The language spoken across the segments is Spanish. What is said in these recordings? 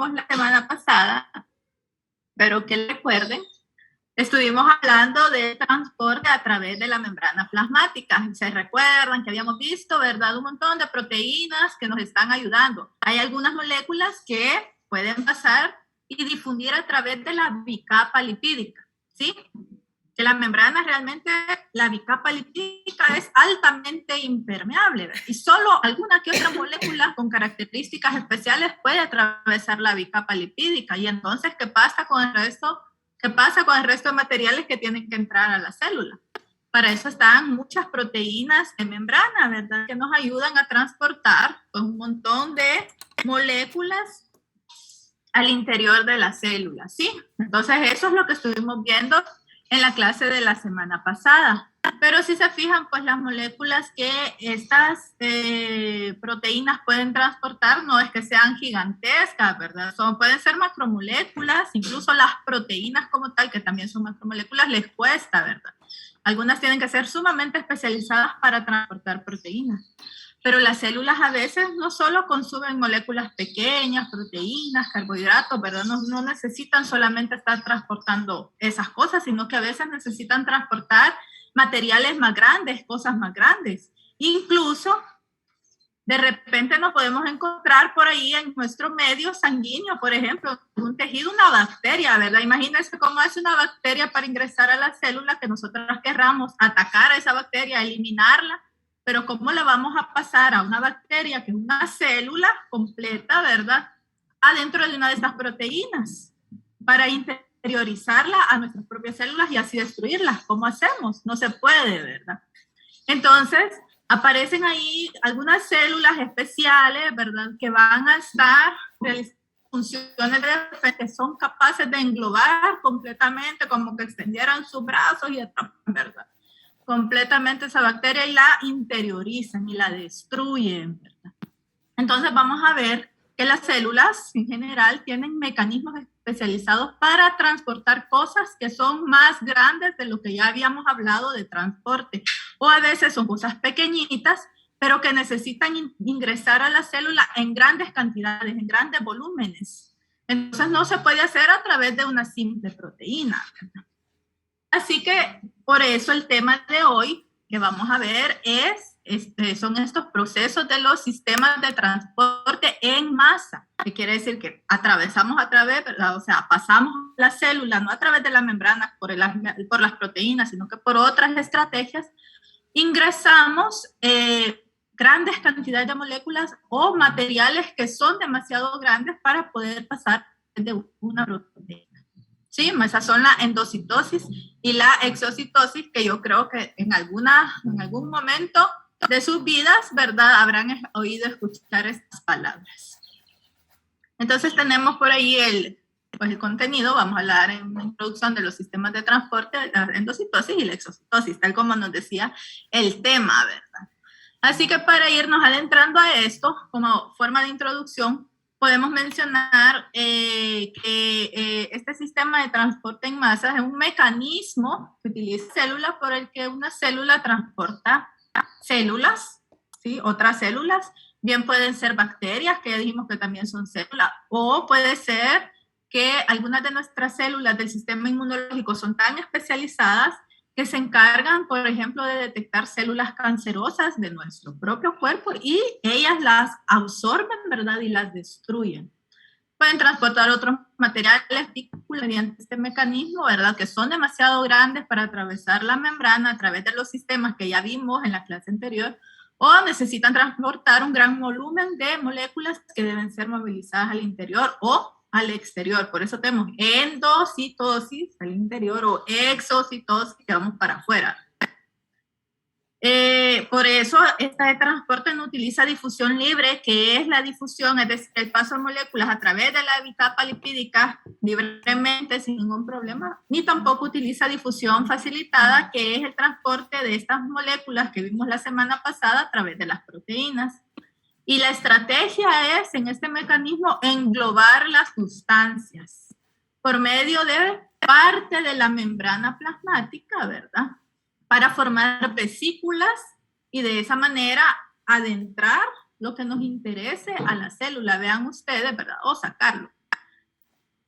la semana pasada, pero que recuerden, estuvimos hablando de transporte a través de la membrana plasmática. Se recuerdan que habíamos visto, ¿verdad? Un montón de proteínas que nos están ayudando. Hay algunas moléculas que pueden pasar y difundir a través de la bicapa lipídica, ¿sí? Que la membrana realmente, la bicapa lipídica es altamente impermeable, ¿verdad? Y solo alguna que otra molécula con características especiales puede atravesar la bicapa lipídica. Y entonces, ¿qué pasa con el resto? ¿Qué pasa con el resto de materiales que tienen que entrar a la célula? Para eso están muchas proteínas en membrana, ¿verdad? Que nos ayudan a transportar pues, un montón de moléculas al interior de la célula, ¿sí? Entonces, eso es lo que estuvimos viendo en la clase de la semana pasada. Pero si se fijan, pues las moléculas que estas proteínas pueden transportar no es que sean gigantescas, ¿verdad? Pueden ser macromoléculas, incluso las proteínas como tal, que también son macromoléculas, les cuesta, ¿verdad? Algunas tienen que ser sumamente especializadas para transportar proteínas. Pero las células a veces no solo consumen moléculas pequeñas, proteínas, carbohidratos, ¿verdad? No necesitan solamente estar transportando esas cosas, sino que a veces necesitan transportar materiales más grandes, cosas más grandes. Incluso, de repente nos podemos encontrar por ahí en nuestro medio sanguíneo, por ejemplo, un tejido, una bacteria, ¿verdad? Imagínense cómo es una bacteria para ingresar a la célula, que nosotros querramos atacar a esa bacteria, eliminarla, pero ¿cómo la vamos a pasar a una bacteria que es una célula completa, ¿verdad? Adentro de una de estas proteínas para interiorizarla a nuestras propias células y así destruirlas. ¿Cómo hacemos? No se puede, ¿verdad? Entonces, aparecen ahí algunas células especiales, ¿verdad? Que van a estar realizando funciones que son capaces de englobar completamente, como que extendieran sus brazos y atrapan, ¿verdad? Completamente esa bacteria y la interiorizan y la destruyen, ¿verdad? Entonces vamos a ver que las células en general tienen mecanismos especializados para transportar cosas que son más grandes de lo que ya habíamos hablado de transporte, o a veces son cosas pequeñitas, pero que necesitan ingresar a la célula en grandes cantidades, en grandes volúmenes. Entonces no se puede hacer a través de una simple proteína, ¿verdad? Así que por eso el tema de hoy que vamos a ver son estos procesos de los sistemas de transporte en masa, que quiere decir que atravesamos a través, ¿verdad? O sea, pasamos la célula, no a través de la membrana por las proteínas, sino que por otras estrategias, ingresamos grandes cantidades de moléculas o materiales que son demasiado grandes para poder pasar de una proteína. Sí, esas son la endocitosis y la exocitosis, que yo creo que en algún momento de sus vidas, ¿verdad?, habrán oído escuchar estas palabras. Entonces tenemos por ahí el contenido. Vamos a hablar en la introducción de los sistemas de transporte, la endocitosis y la exocitosis, tal como nos decía el tema, ¿verdad? Así que para irnos adentrando a esto, como forma de introducción, podemos mencionar que este sistema de transporte en masa es un mecanismo que utiliza células por el que una célula transporta células, ¿sí? Otras células, bien pueden ser bacterias, que ya dijimos que también son células, o puede ser que algunas de nuestras células del sistema inmunológico son tan especializadas que se encargan, por ejemplo, de detectar células cancerosas de nuestro propio cuerpo y ellas las absorben, ¿verdad? Y las destruyen. Pueden transportar otros materiales mediante este mecanismo, ¿verdad? Que son demasiado grandes para atravesar la membrana a través de los sistemas que ya vimos en la clase anterior, o necesitan transportar un gran volumen de moléculas que deben ser movilizadas al interior o al exterior. Por eso tenemos endocitosis al interior o exocitosis que vamos para afuera. Por eso este transporte no utiliza difusión libre, que es la difusión, es decir, el paso de moléculas a través de la bicapa lipídica libremente sin ningún problema, ni tampoco utiliza difusión facilitada, que es el transporte de estas moléculas que vimos la semana pasada a través de las proteínas. Y la estrategia es, en este mecanismo, englobar las sustancias por medio de parte de la membrana plasmática, ¿verdad?, para formar vesículas y de esa manera adentrar lo que nos interese a la célula. Vean ustedes, ¿verdad?, o sacarlo.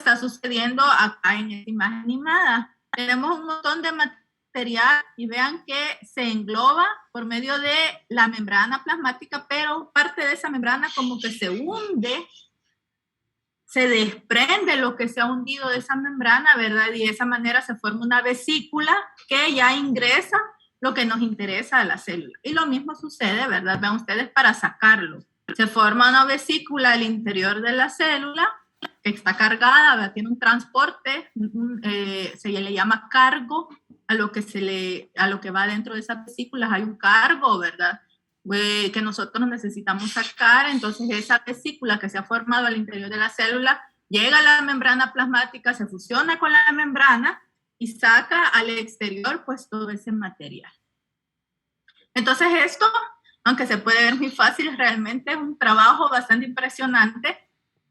está sucediendo acá en esta imagen animada. Tenemos un montón de material y vean que se engloba por medio de la membrana plasmática, pero parte de esa membrana como que se hunde, se desprende lo que se ha hundido de esa membrana, ¿verdad? Y de esa manera se forma una vesícula que ya ingresa lo que nos interesa a la célula. Y lo mismo sucede, ¿verdad? Vean ustedes para sacarlo. Se forma una vesícula al interior de la célula que está cargada, ¿verdad? Tiene un transporte, se le llama cargo a lo que va dentro de esas vesículas. Hay un cargo, ¿verdad? Que nosotros necesitamos sacar. Entonces esa vesícula que se ha formado al interior de la célula llega a la membrana plasmática, se fusiona con la membrana y saca al exterior pues todo ese material. Entonces esto, aunque se puede ver muy fácil, realmente es un trabajo bastante impresionante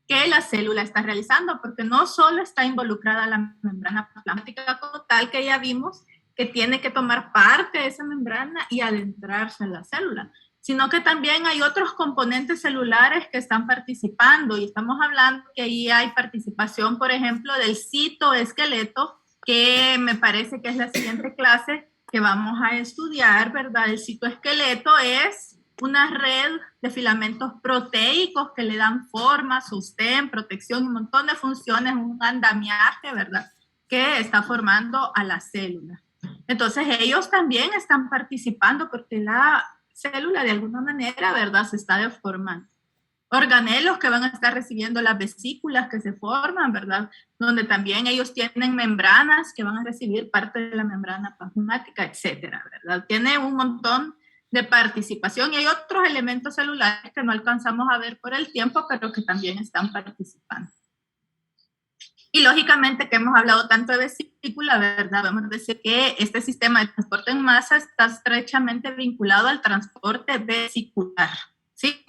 que la célula está realizando, porque no solo está involucrada la membrana plasmática como tal, que ya vimos que tiene que tomar parte de esa membrana y adentrarse en la célula, sino que también hay otros componentes celulares que están participando, y estamos hablando que ahí hay participación, por ejemplo, del citoesqueleto, que me parece que es la siguiente clase que vamos a estudiar, ¿verdad? El citoesqueleto es una red de filamentos proteicos que le dan forma, sostén, protección, un montón de funciones, un andamiaje, ¿verdad? Que está formando a la célula. Entonces ellos también están participando porque la célula de alguna manera, ¿verdad? Se está deformando. Organelos que van a estar recibiendo las vesículas que se forman, ¿verdad? Donde también ellos tienen membranas que van a recibir parte de la membrana plasmática, etcétera, ¿verdad? Tiene un montón de participación y hay otros elementos celulares que no alcanzamos a ver por el tiempo, pero que también están participando. Y lógicamente que hemos hablado tanto de vesícula, ¿verdad? Vamos a decir que este sistema de transporte en masa está estrechamente vinculado al transporte vesicular, ¿sí?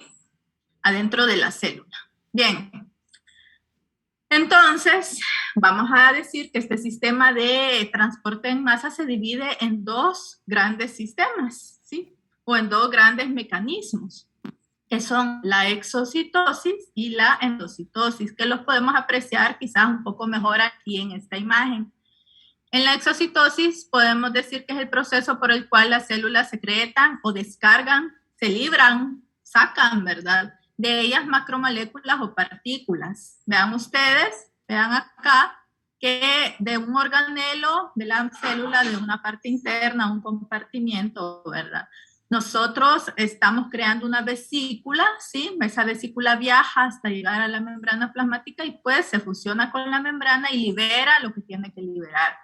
Adentro de la célula. Bien. Entonces, vamos a decir que este sistema de transporte en masa se divide en dos grandes sistemas, ¿sí? O en dos grandes mecanismos, que son la exocitosis y la endocitosis, que los podemos apreciar quizás un poco mejor aquí en esta imagen. En la exocitosis podemos decir que es el proceso por el cual las células secretan o descargan, se libran, sacan, ¿verdad?, de ellas macromoléculas o partículas. Vean ustedes, vean acá, que de un organelo de la célula, de una parte interna, un compartimiento, ¿verdad? Nosotros estamos creando una vesícula, ¿sí? Esa vesícula viaja hasta llegar a la membrana plasmática y pues se fusiona con la membrana y libera lo que tiene que liberar.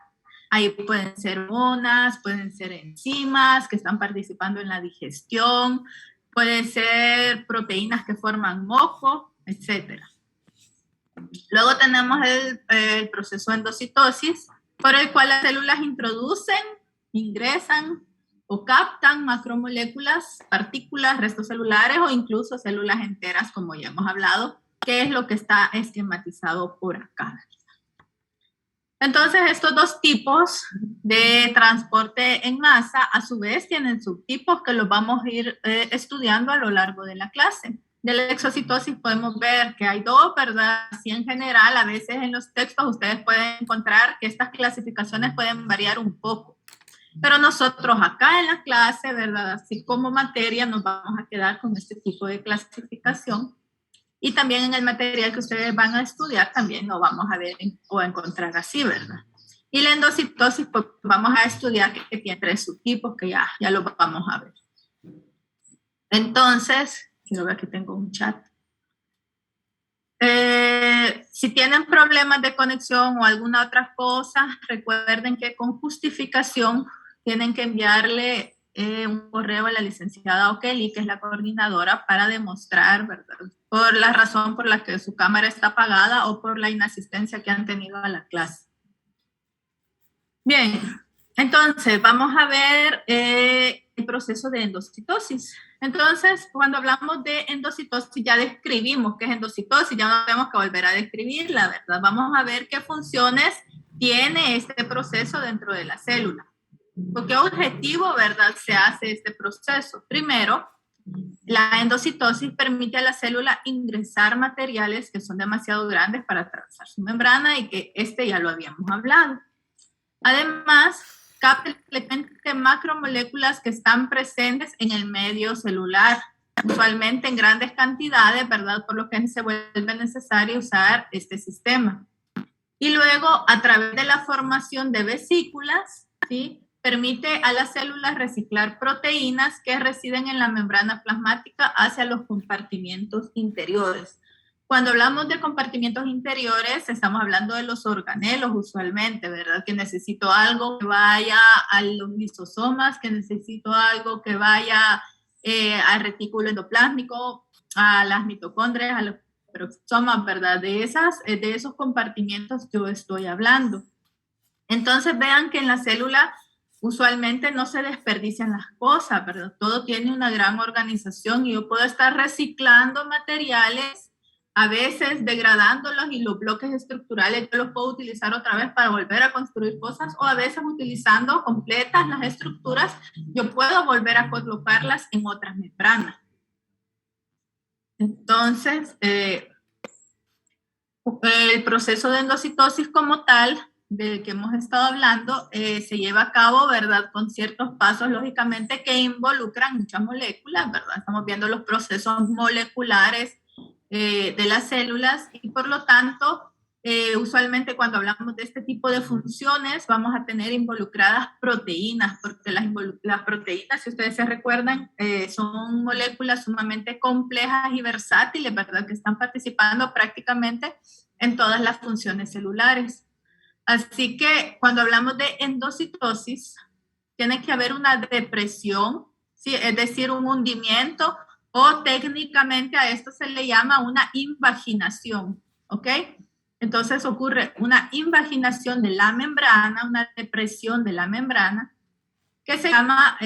Ahí pueden ser hormonas, pueden ser enzimas que están participando en la digestión, pueden ser proteínas que forman moco, etc. Luego tenemos el proceso de endocitosis, por el cual las células introducen, ingresan o captan macromoléculas, partículas, restos celulares o incluso células enteras, como ya hemos hablado, que es lo que está esquematizado por acá. Entonces, estos dos tipos de transporte en masa, a su vez, tienen subtipos que los vamos a ir estudiando a lo largo de la clase. De la exocitosis podemos ver que hay dos, ¿verdad? Así en general, a veces en los textos ustedes pueden encontrar que estas clasificaciones pueden variar un poco. Pero nosotros acá en la clase, ¿verdad? Así como materia, nos vamos a quedar con este tipo de clasificación. Y también en el material que ustedes van a estudiar también lo vamos a ver o a encontrar así, ¿verdad? Y la endocitosis, pues vamos a estudiar que tiene tres subtipos que ya lo vamos a ver. Entonces, quiero ver que tengo un chat. Si tienen problemas de conexión o alguna otra cosa, recuerden que con justificación tienen que enviarle un correo a la licenciada Okeli, que es la coordinadora, para demostrar, ¿verdad?, por la razón por la que su cámara está apagada o por la inasistencia que han tenido a la clase. Bien, entonces vamos a ver el proceso de endocitosis. Entonces, cuando hablamos de endocitosis, ya describimos qué es endocitosis, ya no tenemos que volver a describirla, ¿verdad? Vamos a ver qué funciones tiene este proceso dentro de la célula. ¿Por qué objetivo, verdad, se hace este proceso? Primero, La endocitosis permite a la célula ingresar materiales que son demasiado grandes para atravesar su membrana y que ya lo habíamos hablado. Además, capta macromoléculas que están presentes en el medio celular, usualmente en grandes cantidades, ¿verdad? Por lo que se vuelve necesario usar este sistema. Y luego, a través de la formación de vesículas, ¿sí?, permite a las células reciclar proteínas que residen en la membrana plasmática hacia los compartimientos interiores. Cuando hablamos de compartimientos interiores, estamos hablando de los organelos usualmente, ¿verdad? Que necesito algo que vaya a los lisosomas, que necesito algo que vaya al retículo endoplásmico, a las mitocondrias, a los peroxisomas, ¿verdad? De esos compartimientos yo estoy hablando. Entonces vean que en la célula usualmente no se desperdician las cosas, ¿verdad? Todo tiene una gran organización y yo puedo estar reciclando materiales, a veces degradándolos, y los bloques estructurales yo los puedo utilizar otra vez para volver a construir cosas, o a veces utilizando completas las estructuras, yo puedo volver a colocarlas en otras membranas. Entonces, el proceso de endocitosis como tal, del que hemos estado hablando, se lleva a cabo, ¿verdad?, con ciertos pasos, lógicamente, que involucran muchas moléculas, ¿verdad? Estamos viendo los procesos moleculares de las células y, por lo tanto, usualmente cuando hablamos de este tipo de funciones vamos a tener involucradas proteínas, porque las proteínas, si ustedes se recuerdan, son moléculas sumamente complejas y versátiles, ¿verdad?, que están participando prácticamente en todas las funciones celulares. Así que cuando hablamos de endocitosis, tiene que haber una depresión, ¿sí?, es decir, un hundimiento, o técnicamente a esto se le llama una invaginación, ¿ok? Entonces ocurre una invaginación de la membrana, una depresión de la membrana, que se llama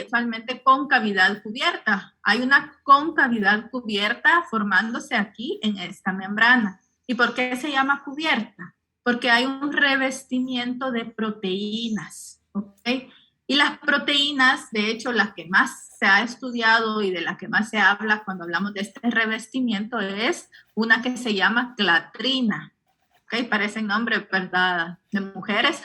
usualmente concavidad cubierta. Hay una concavidad cubierta formándose aquí en esta membrana. ¿Y por qué se llama cubierta? Porque hay un revestimiento de proteínas, ¿ok? Y las proteínas, de hecho, las que más se ha estudiado y de las que más se habla cuando hablamos de este revestimiento es una que se llama clatrina, ¿ok? Parecen nombres, ¿verdad?, de mujeres,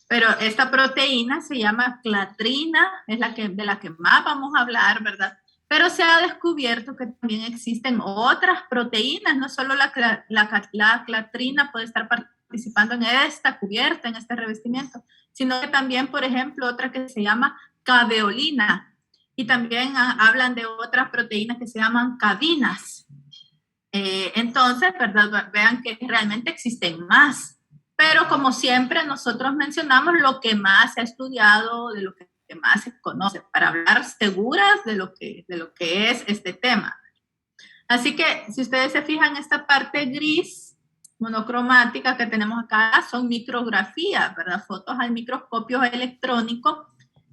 pero esta proteína se llama clatrina, es de la que más vamos a hablar, ¿verdad? Pero se ha descubierto que también existen otras proteínas, no solo la clatrina puede estar participando en esta cubierta, en este revestimiento, sino que también, por ejemplo, otra que se llama caveolina, y también hablan de otras proteínas que se llaman cabinas. Entonces, ¿verdad?, vean que realmente existen más, pero como siempre nosotros mencionamos lo que más se ha estudiado, de lo que más se conoce, para hablar seguras de lo que es este tema. Así que si ustedes se fijan, esta parte gris monocromática que tenemos acá son micrografías, ¿verdad?, fotos al microscopio electrónico,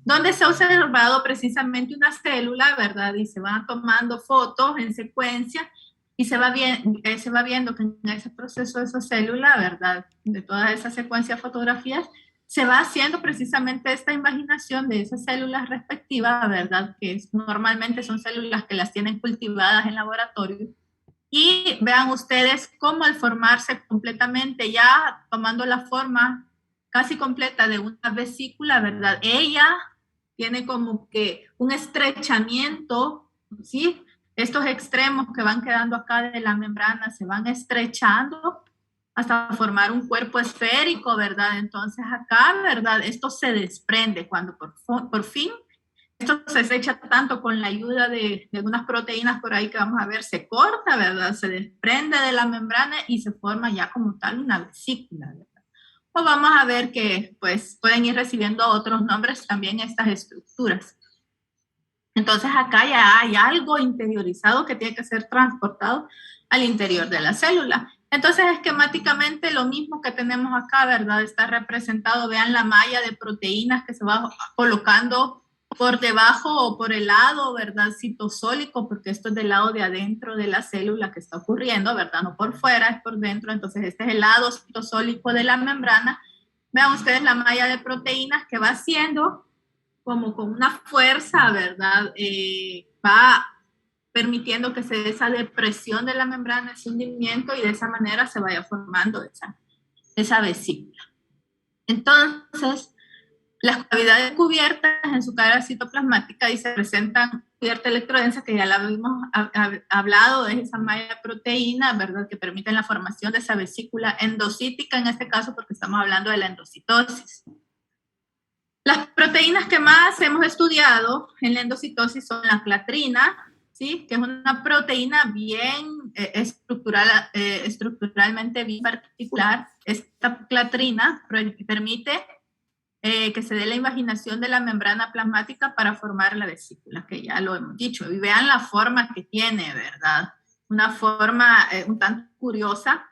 donde se ha observado precisamente una célula, ¿verdad?, y se van tomando fotos en secuencia y se va viendo que en ese proceso de esa célula, ¿verdad?, de toda esa secuencia de fotografías, se va haciendo precisamente esta invaginación de esas células respectivas, ¿verdad?, que normalmente son células que las tienen cultivadas en laboratorio. Y vean ustedes cómo al formarse completamente, ya tomando la forma casi completa de una vesícula, ¿verdad?, ella tiene como que un estrechamiento, ¿sí? Estos extremos que van quedando acá de la membrana se van estrechando hasta formar un cuerpo esférico, ¿verdad? Entonces acá, ¿verdad?, esto se desprende cuando por fin esto se estrecha tanto con la ayuda de unas proteínas por ahí que vamos a ver, se corta, ¿verdad? Se desprende de la membrana y se forma ya como tal una vesícula, ¿verdad? O vamos a ver que pues pueden ir recibiendo otros nombres también estas estructuras. Entonces acá ya hay algo interiorizado que tiene que ser transportado al interior de la célula. Entonces esquemáticamente lo mismo que tenemos acá, ¿verdad?, está representado. Vean la malla de proteínas que se va colocando por debajo o por el lado, ¿verdad?, citosólico, porque esto es del lado de adentro de la célula que está ocurriendo, ¿verdad?, no por fuera, es por dentro. Entonces este es el lado citosólico de la membrana. Vean ustedes la malla de proteínas que va haciendo como con una fuerza, ¿verdad? Va permitiendo que se dé esa depresión de la membrana, ese hundimiento, y de esa manera se vaya formando esa vesícula. Entonces, las cavidades cubiertas en su cara citoplasmática y se presentan cubierta electrodensa, que ya la habíamos hablado, es esa malla proteína, ¿verdad?, que permite la formación de esa vesícula endocítica, en este caso porque estamos hablando de la endocitosis. Las proteínas que más hemos estudiado en la endocitosis son la clatrina, ¿sí?, que es una proteína bien estructuralmente bien particular. Esta clatrina permite que se dé la invaginación de la membrana plasmática para formar la vesícula, que ya lo hemos dicho. Y vean la forma que tiene, ¿verdad? Una forma un tanto curiosa.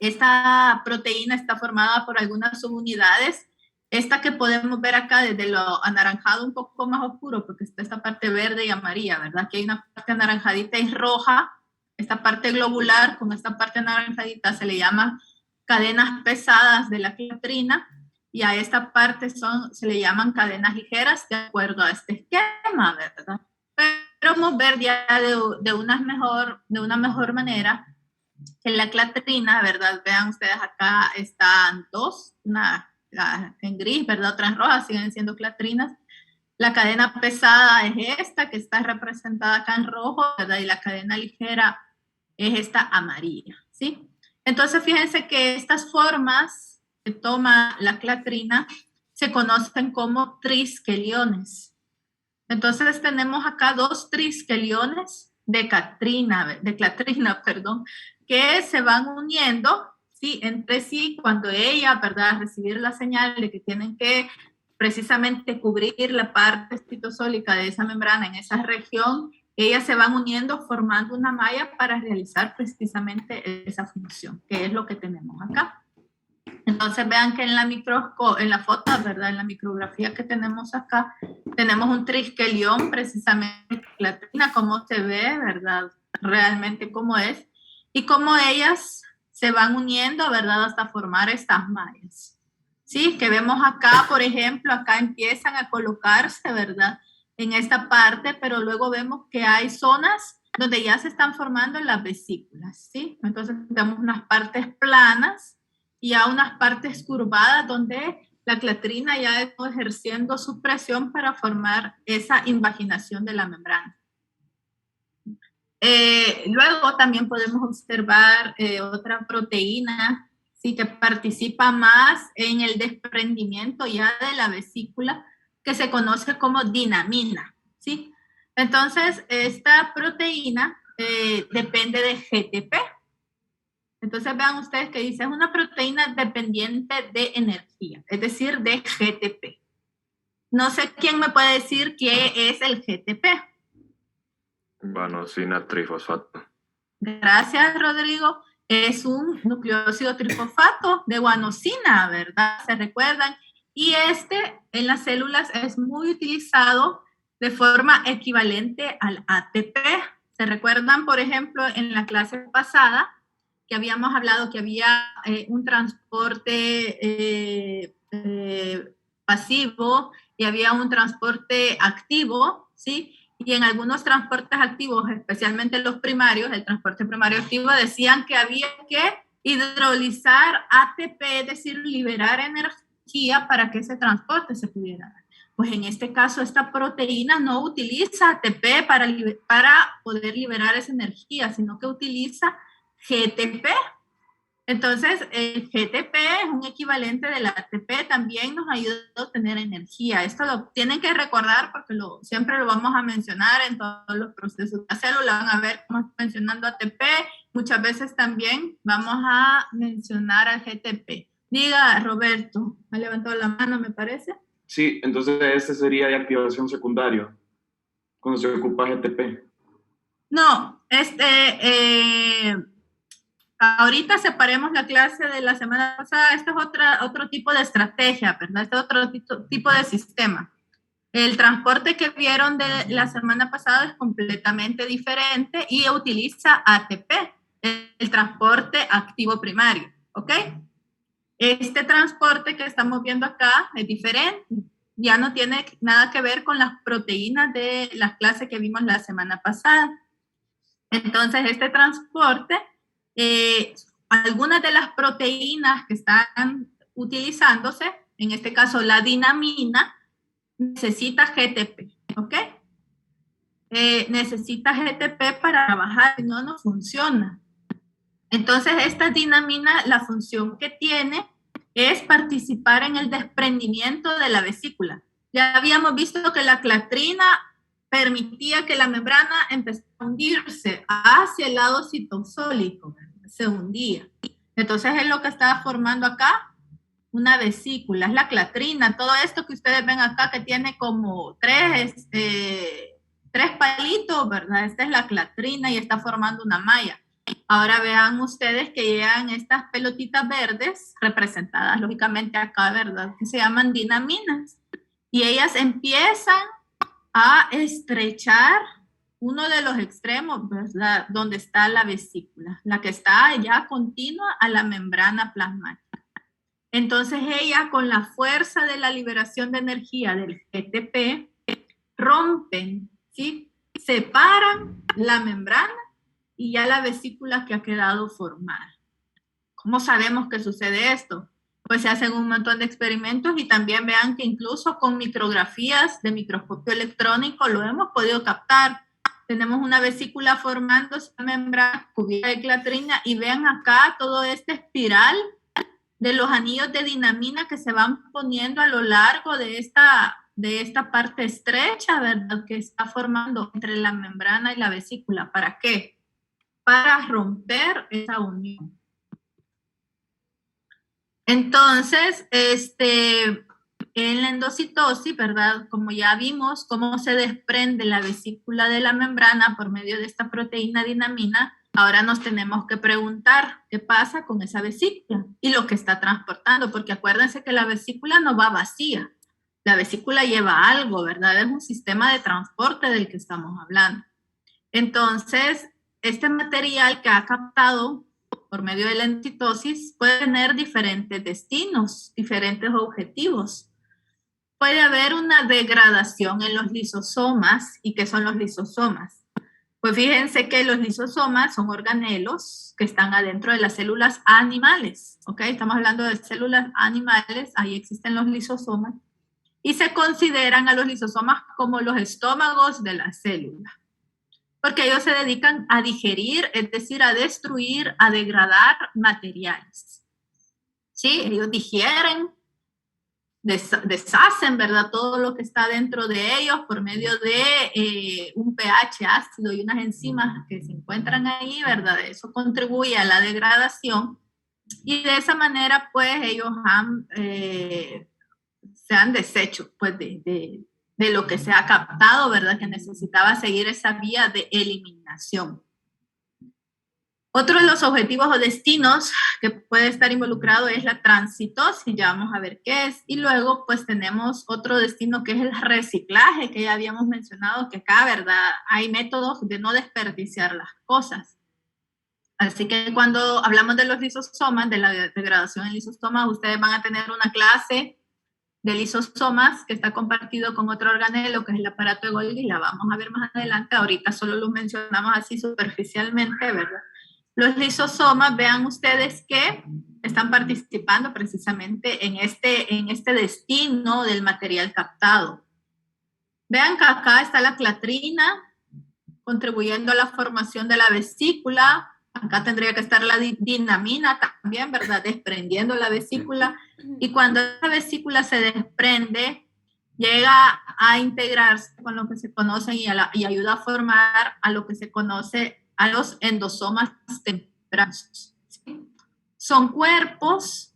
Esta proteína está formada por algunas subunidades. Esta que podemos ver acá desde lo anaranjado un poco más oscuro, porque está esta parte verde y amarilla, ¿verdad? Aquí hay una parte anaranjadita y roja. Esta parte globular con esta parte anaranjadita se le llama cadenas pesadas de la clatrina, y a esta parte se le llaman cadenas ligeras de acuerdo a este esquema, ¿verdad? Pero vamos a ver ya de una mejor manera que la clatrina, ¿verdad? Vean ustedes acá están dos, una en gris, ¿verdad? Otra en roja, siguen siendo clatrinas. La cadena pesada es esta, que está representada acá en rojo, ¿verdad? Y la cadena ligera es esta amarilla, ¿sí? Entonces, fíjense que estas formas que toma la clatrina se conocen como triskeliones. Entonces, tenemos acá dos triskeliones de clatrina, que se van uniendo, ¿sí?, entre sí cuando ella, ¿verdad?, recibir la señal de que tienen que precisamente cubrir la parte citosólica de esa membrana en esa región, ellas se van uniendo formando una malla para realizar precisamente esa función, que es lo que tenemos acá. Entonces vean que en la foto, ¿verdad?, en la micrografía que tenemos acá, tenemos un triskelión, precisamente clatrina, cómo se ve, ¿verdad?, realmente cómo es, y cómo ellas se van uniendo, ¿verdad?, hasta formar estas mallas. Sí, que vemos acá, por ejemplo, acá empiezan a colocarse, ¿verdad?, en esta parte, pero luego vemos que hay zonas donde ya se están formando las vesículas, ¿sí? Entonces tenemos unas partes planas y a unas partes curvadas donde la clatrina ya está ejerciendo su presión para formar esa invaginación de la membrana. Luego también podemos observar otra proteína, ¿sí?, que participa más en el desprendimiento ya de la vesícula, que se conoce como dinamina, ¿sí? Entonces, esta proteína depende de GTP. Entonces vean ustedes que dice, es una proteína dependiente de energía, es decir, de GTP. No sé quién me puede decir qué es el GTP. Guanosina trifosfato. Gracias, Rodrigo. Es un nucleósido trifosfato de guanosina, ¿verdad? ¿Se recuerdan? Y en las células es muy utilizado de forma equivalente al ATP. ¿Se recuerdan, por ejemplo, en la clase pasada que habíamos hablado que había un transporte pasivo y había un transporte activo, ¿sí? Y en algunos transportes activos, especialmente los primarios, el transporte primario activo, decían que había que hidrolizar ATP, es decir, liberar energía para que ese transporte se pudiera dar. Pues en este caso, esta proteína no utiliza ATP para poder liberar esa energía, sino que utiliza GTP. Entonces, el GTP es un equivalente del ATP, también nos ayuda a obtener energía. Esto lo tienen que recordar porque siempre lo vamos a mencionar en todos los procesos de la célula. Van a ver cómo estamos mencionando ATP. Muchas veces también vamos a mencionar al GTP. Diga, Roberto, me levantó la mano, me parece. Sí, entonces este sería de activación secundaria, cuando se ocupa GTP. No, ahorita separemos la clase de la semana pasada. Este es otro tipo de estrategia, ¿verdad? Este es otro tipo de sistema. El transporte que vieron de la semana pasada es completamente diferente y utiliza ATP, el transporte activo primario, ¿ok? Este transporte que estamos viendo acá es diferente. ya no tiene nada que ver con las proteínas de las clases que vimos la semana pasada. Entonces, este transporte, algunas de las proteínas que están utilizándose, en este caso la dinamina, necesita GTP, ¿ok? Necesita GTP para trabajar, si no, no funciona. Entonces, esta dinamina, la función que tiene es participar en el desprendimiento de la vesícula. Ya habíamos visto que la clatrina permitía que la membrana empezara a hundirse hacia el lado citosólico, se hundía. Entonces, es lo que está formando acá una vesícula, es la clatrina. Todo esto que ustedes ven acá que tiene como tres palitos, ¿verdad? Esta es la clatrina y está formando una malla. Ahora vean ustedes que llegan estas pelotitas verdes, representadas lógicamente acá, ¿verdad? Que se llaman dinaminas. Y ellas empiezan a estrechar uno de los extremos, ¿verdad? Donde está la vesícula, la que está ya continua a la membrana plasmática. Entonces ella, con la fuerza de la liberación de energía del GTP, rompen, ¿sí? Separan la membrana y ya la vesícula que ha quedado formada. ¿Cómo sabemos que sucede esto? Pues se hacen un montón de experimentos y también vean que incluso con micrografías de microscopio electrónico lo hemos podido captar. Tenemos una vesícula formándose, una membrana cubierta de clatrina y vean acá todo este espiral de los anillos de dinamina que se van poniendo a lo largo de esta parte estrecha, ¿verdad? Que está formando entre la membrana y la vesícula. ¿Para qué? Para romper esa unión. Entonces, en la endocitosis, ¿verdad? Como ya vimos cómo se desprende la vesícula de la membrana por medio de esta proteína dinamina, ahora nos tenemos que preguntar qué pasa con esa vesícula y lo que está transportando, porque acuérdense que la vesícula no va vacía. La vesícula lleva algo, ¿verdad? Es un sistema de transporte del que estamos hablando. Entonces, este material que ha captado por medio de la endocitosis puede tener diferentes destinos, diferentes objetivos. Puede haber una degradación en los lisosomas. ¿Y qué son los lisosomas? Pues fíjense que los lisosomas son organelos que están adentro de las células animales, ¿ok? Estamos hablando de células animales, ahí existen los lisosomas, y se consideran a los lisosomas como los estómagos de la célula, porque ellos se dedican a digerir, es decir, a destruir, a degradar materiales. ¿Sí? Ellos digieren, deshacen, ¿verdad? Todo lo que está dentro de ellos por medio de un pH ácido y unas enzimas que se encuentran ahí, ¿verdad? Eso contribuye a la degradación y de esa manera, pues, ellos se han deshecho, pues, de lo que se ha captado, ¿verdad? Que necesitaba seguir esa vía de eliminación. Otro de los objetivos o destinos que puede estar involucrado es la transitosis, ya vamos a ver qué es, y luego pues tenemos otro destino que es el reciclaje, que ya habíamos mencionado que acá, ¿verdad? Hay métodos de no desperdiciar las cosas. Así que cuando hablamos de los lisosomas, de la degradación en lisosomas, ustedes van a tener una clase de lisosomas que está compartido con otro organelo que es el aparato de Golgi, la vamos a ver más adelante, ahorita solo lo mencionamos así superficialmente, ¿verdad? Los lisosomas, vean ustedes que están participando precisamente en este destino del material captado. Vean que acá está la clatrina contribuyendo a la formación de la vesícula. Acá tendría que estar la dinamina también, ¿verdad? Desprendiendo la vesícula. Y cuando esa vesícula se desprende, llega a integrarse con lo que se conocen y ayuda a formar a lo que se conoce a los endosomas tempranos. ¿Sí? Son cuerpos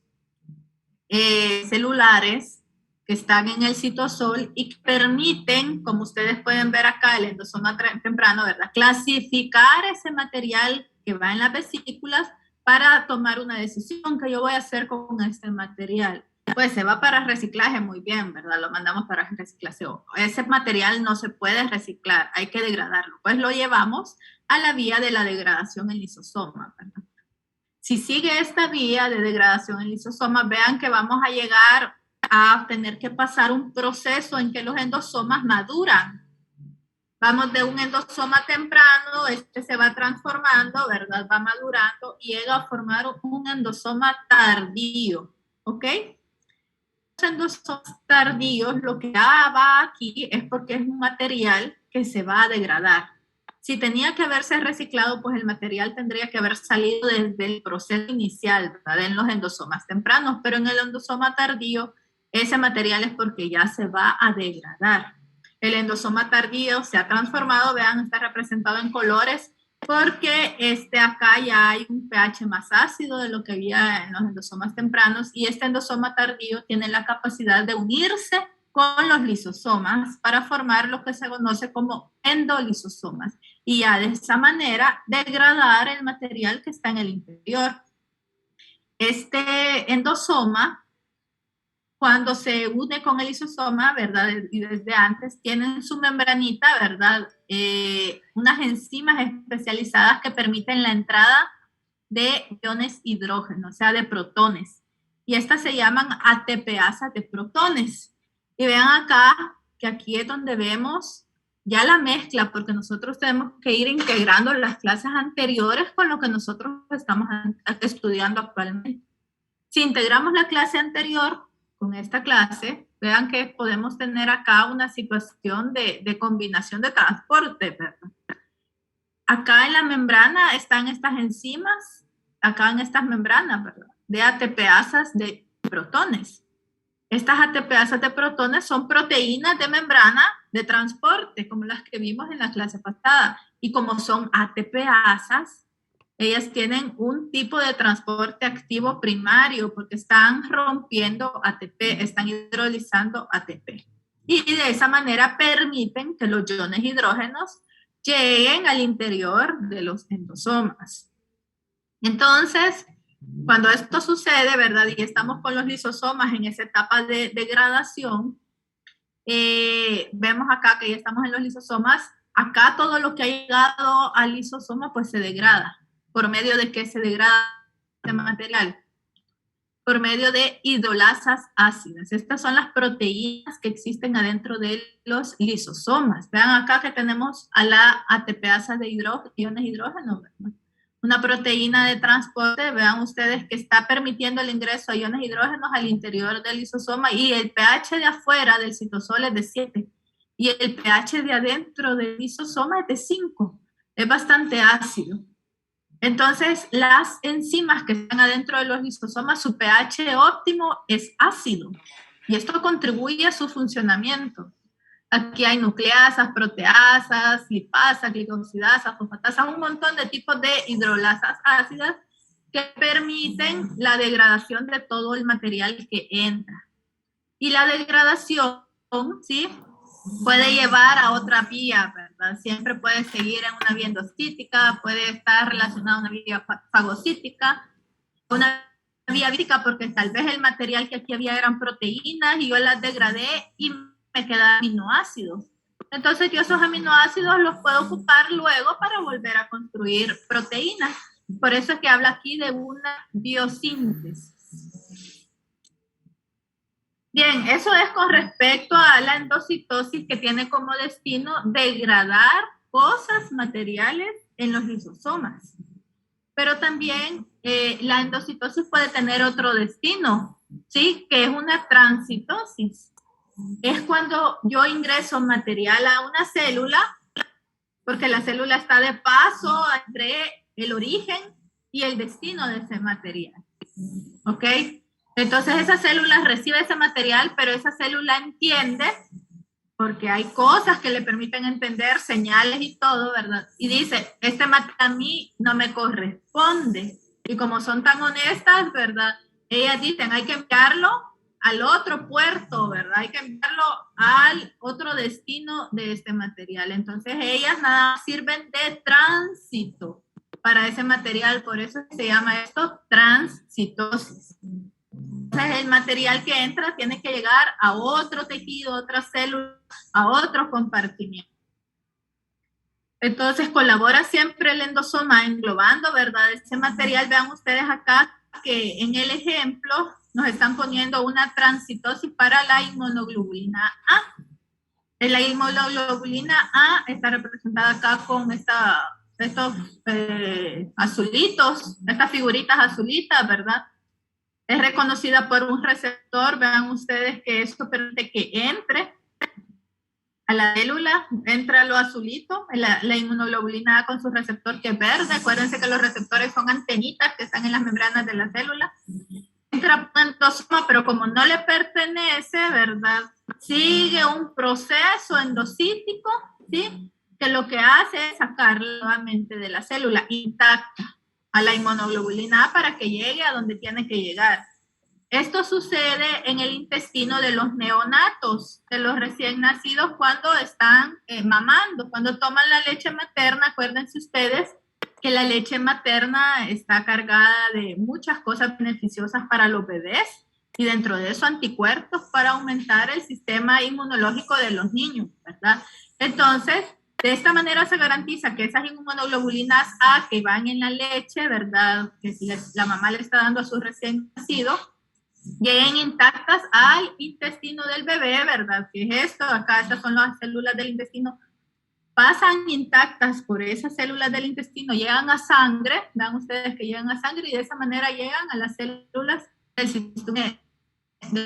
celulares que están en el citosol y que permiten, como ustedes pueden ver acá, el endosoma temprano, ¿verdad? Clasificar ese material que va en las vesículas para tomar una decisión que yo voy a hacer con este material. Pues se va para reciclaje, muy bien, ¿verdad? Lo mandamos para reciclaje. Ese material no se puede reciclar, hay que degradarlo. Pues lo llevamos a la vía de la degradación en lisosoma, ¿verdad? Si sigue esta vía de degradación en lisosoma, vean que vamos a llegar a tener que pasar un proceso en que los endosomas maduran. Vamos de un endosoma temprano, este se va transformando, ¿verdad? Va madurando y llega a formar un endosoma tardío, ¿ok? Los endosomas tardíos, lo que va aquí es porque es un material que se va a degradar. Si tenía que haberse reciclado, pues el material tendría que haber salido desde el proceso inicial, ¿verdad? En los endosomas tempranos, pero en el endosoma tardío, ese material es porque ya se va a degradar. El endosoma tardío se ha transformado, vean, está representado en colores, porque acá ya hay un pH más ácido de lo que había en los endosomas tempranos, y este endosoma tardío tiene la capacidad de unirse con los lisosomas para formar lo que se conoce como endolisosomas, y ya de esa manera degradar el material que está en el interior. Este endosoma, cuando se une con el lisosoma, ¿verdad? Y desde antes tienen su membranita, ¿verdad? Unas enzimas especializadas que permiten la entrada de iones hidrógeno, o sea, de protones. Y estas se llaman ATPasas de protones. Y vean acá, que aquí es donde vemos ya la mezcla, porque nosotros tenemos que ir integrando las clases anteriores con lo que nosotros estamos estudiando actualmente. Si integramos la clase anterior con esta clase, vean que podemos tener acá una situación de combinación de transporte, ¿verdad? Acá en la membrana están estas enzimas, acá en estas membranas, ¿verdad? De ATPasas de protones. Estas ATPasas de protones son proteínas de membrana de transporte, como las que vimos en la clase pasada. Y como son ATPasas, ellas tienen un tipo de transporte activo primario porque están rompiendo ATP, están hidrolizando ATP. Y de esa manera permiten que los iones hidrógenos lleguen al interior de los endosomas. Entonces, cuando esto sucede, ¿verdad? Y estamos con los lisosomas en esa etapa de degradación, vemos acá que ya estamos en los lisosomas. Acá todo lo que ha llegado al lisosoma pues se degrada. ¿Por medio de qué se degrada este material? Por medio de hidrolasas ácidas. Estas son las proteínas que existen adentro de los lisosomas. Vean acá que tenemos a la ATPasa de iones hidrógeno, ¿verdad? Una proteína de transporte, vean ustedes que está permitiendo el ingreso a iones hidrógenos al interior del lisosoma, y el pH de afuera del citosol es de 7 y el pH de adentro del lisosoma es de 5. Es bastante ácido. Entonces, las enzimas que están adentro de los lisosomas, su pH óptimo es ácido, y esto contribuye a su funcionamiento. Aquí hay nucleasas, proteasas, lipasas, glicosidasas, fosfatasas, un montón de tipos de hidrolasas ácidas que permiten la degradación de todo el material que entra. Y la degradación, ¿sí?, puede llevar a otra vía, ¿verdad? Siempre puede seguir en una vía endocítica, puede estar relacionada a una vía fagocítica, una vía vírica, porque tal vez el material que aquí había eran proteínas y yo las degradé y me quedan aminoácidos. Entonces yo esos aminoácidos los puedo ocupar luego para volver a construir proteínas. Por eso es que habla aquí de una biosíntesis. Bien, eso es con respecto a la endocitosis, que tiene como destino degradar cosas materiales en los lisosomas. Pero también la endocitosis puede tener otro destino, ¿sí? Que es una transitosis. Es cuando yo ingreso material a una célula, porque la célula está de paso entre el origen y el destino de ese material. ¿Ok? Entonces esa célula recibe ese material, pero esa célula entiende, porque hay cosas que le permiten entender, señales y todo, ¿verdad? Y dice, este material a mí no me corresponde. Y como son tan honestas, ¿verdad? Ellas dicen, hay que enviarlo al otro puerto, ¿verdad? Hay que enviarlo al otro destino de este material. Entonces ellas nada sirven de tránsito para ese material, por eso se llama esto transitosis. Entonces el material que entra tiene que llegar a otro tejido, otra célula, a otro compartimiento. Entonces colabora siempre el endosoma englobando, ¿verdad? Ese material, vean ustedes acá, que en el ejemplo nos están poniendo una transitosis para la inmunoglobulina A. La inmunoglobulina A está representada acá con estos azulitos, estas figuritas azulitas, ¿verdad? Es reconocida por un receptor, vean ustedes que eso permite que entre a la célula, entra lo azulito, la inmunoglobulina A con su receptor que es verde. Acuérdense que los receptores son antenitas que están en las membranas de la célula. Entra un endosoma, pero como no le pertenece, ¿verdad? Sigue un proceso endocítico, ¿sí? Que lo que hace es sacarla nuevamente de la célula intacta a la inmunoglobulina A para que llegue a donde tiene que llegar. Esto sucede en el intestino de los neonatos, de los recién nacidos cuando están mamando, cuando toman la leche materna. Acuérdense ustedes que la leche materna está cargada de muchas cosas beneficiosas para los bebés y dentro de eso anticuerpos para aumentar el sistema inmunológico de los niños, ¿verdad? Entonces, de esta manera se garantiza que esas inmunoglobulinas A que van en la leche, ¿verdad? Que si la mamá le está dando a su recién nacido, lleguen intactas al intestino del bebé, ¿verdad? ¿Qué es esto? Acá estas son las células del intestino. Pasan intactas por esas células del intestino, llegan a sangre, vean ustedes que llegan a sangre y de esa manera llegan a las células del sistema,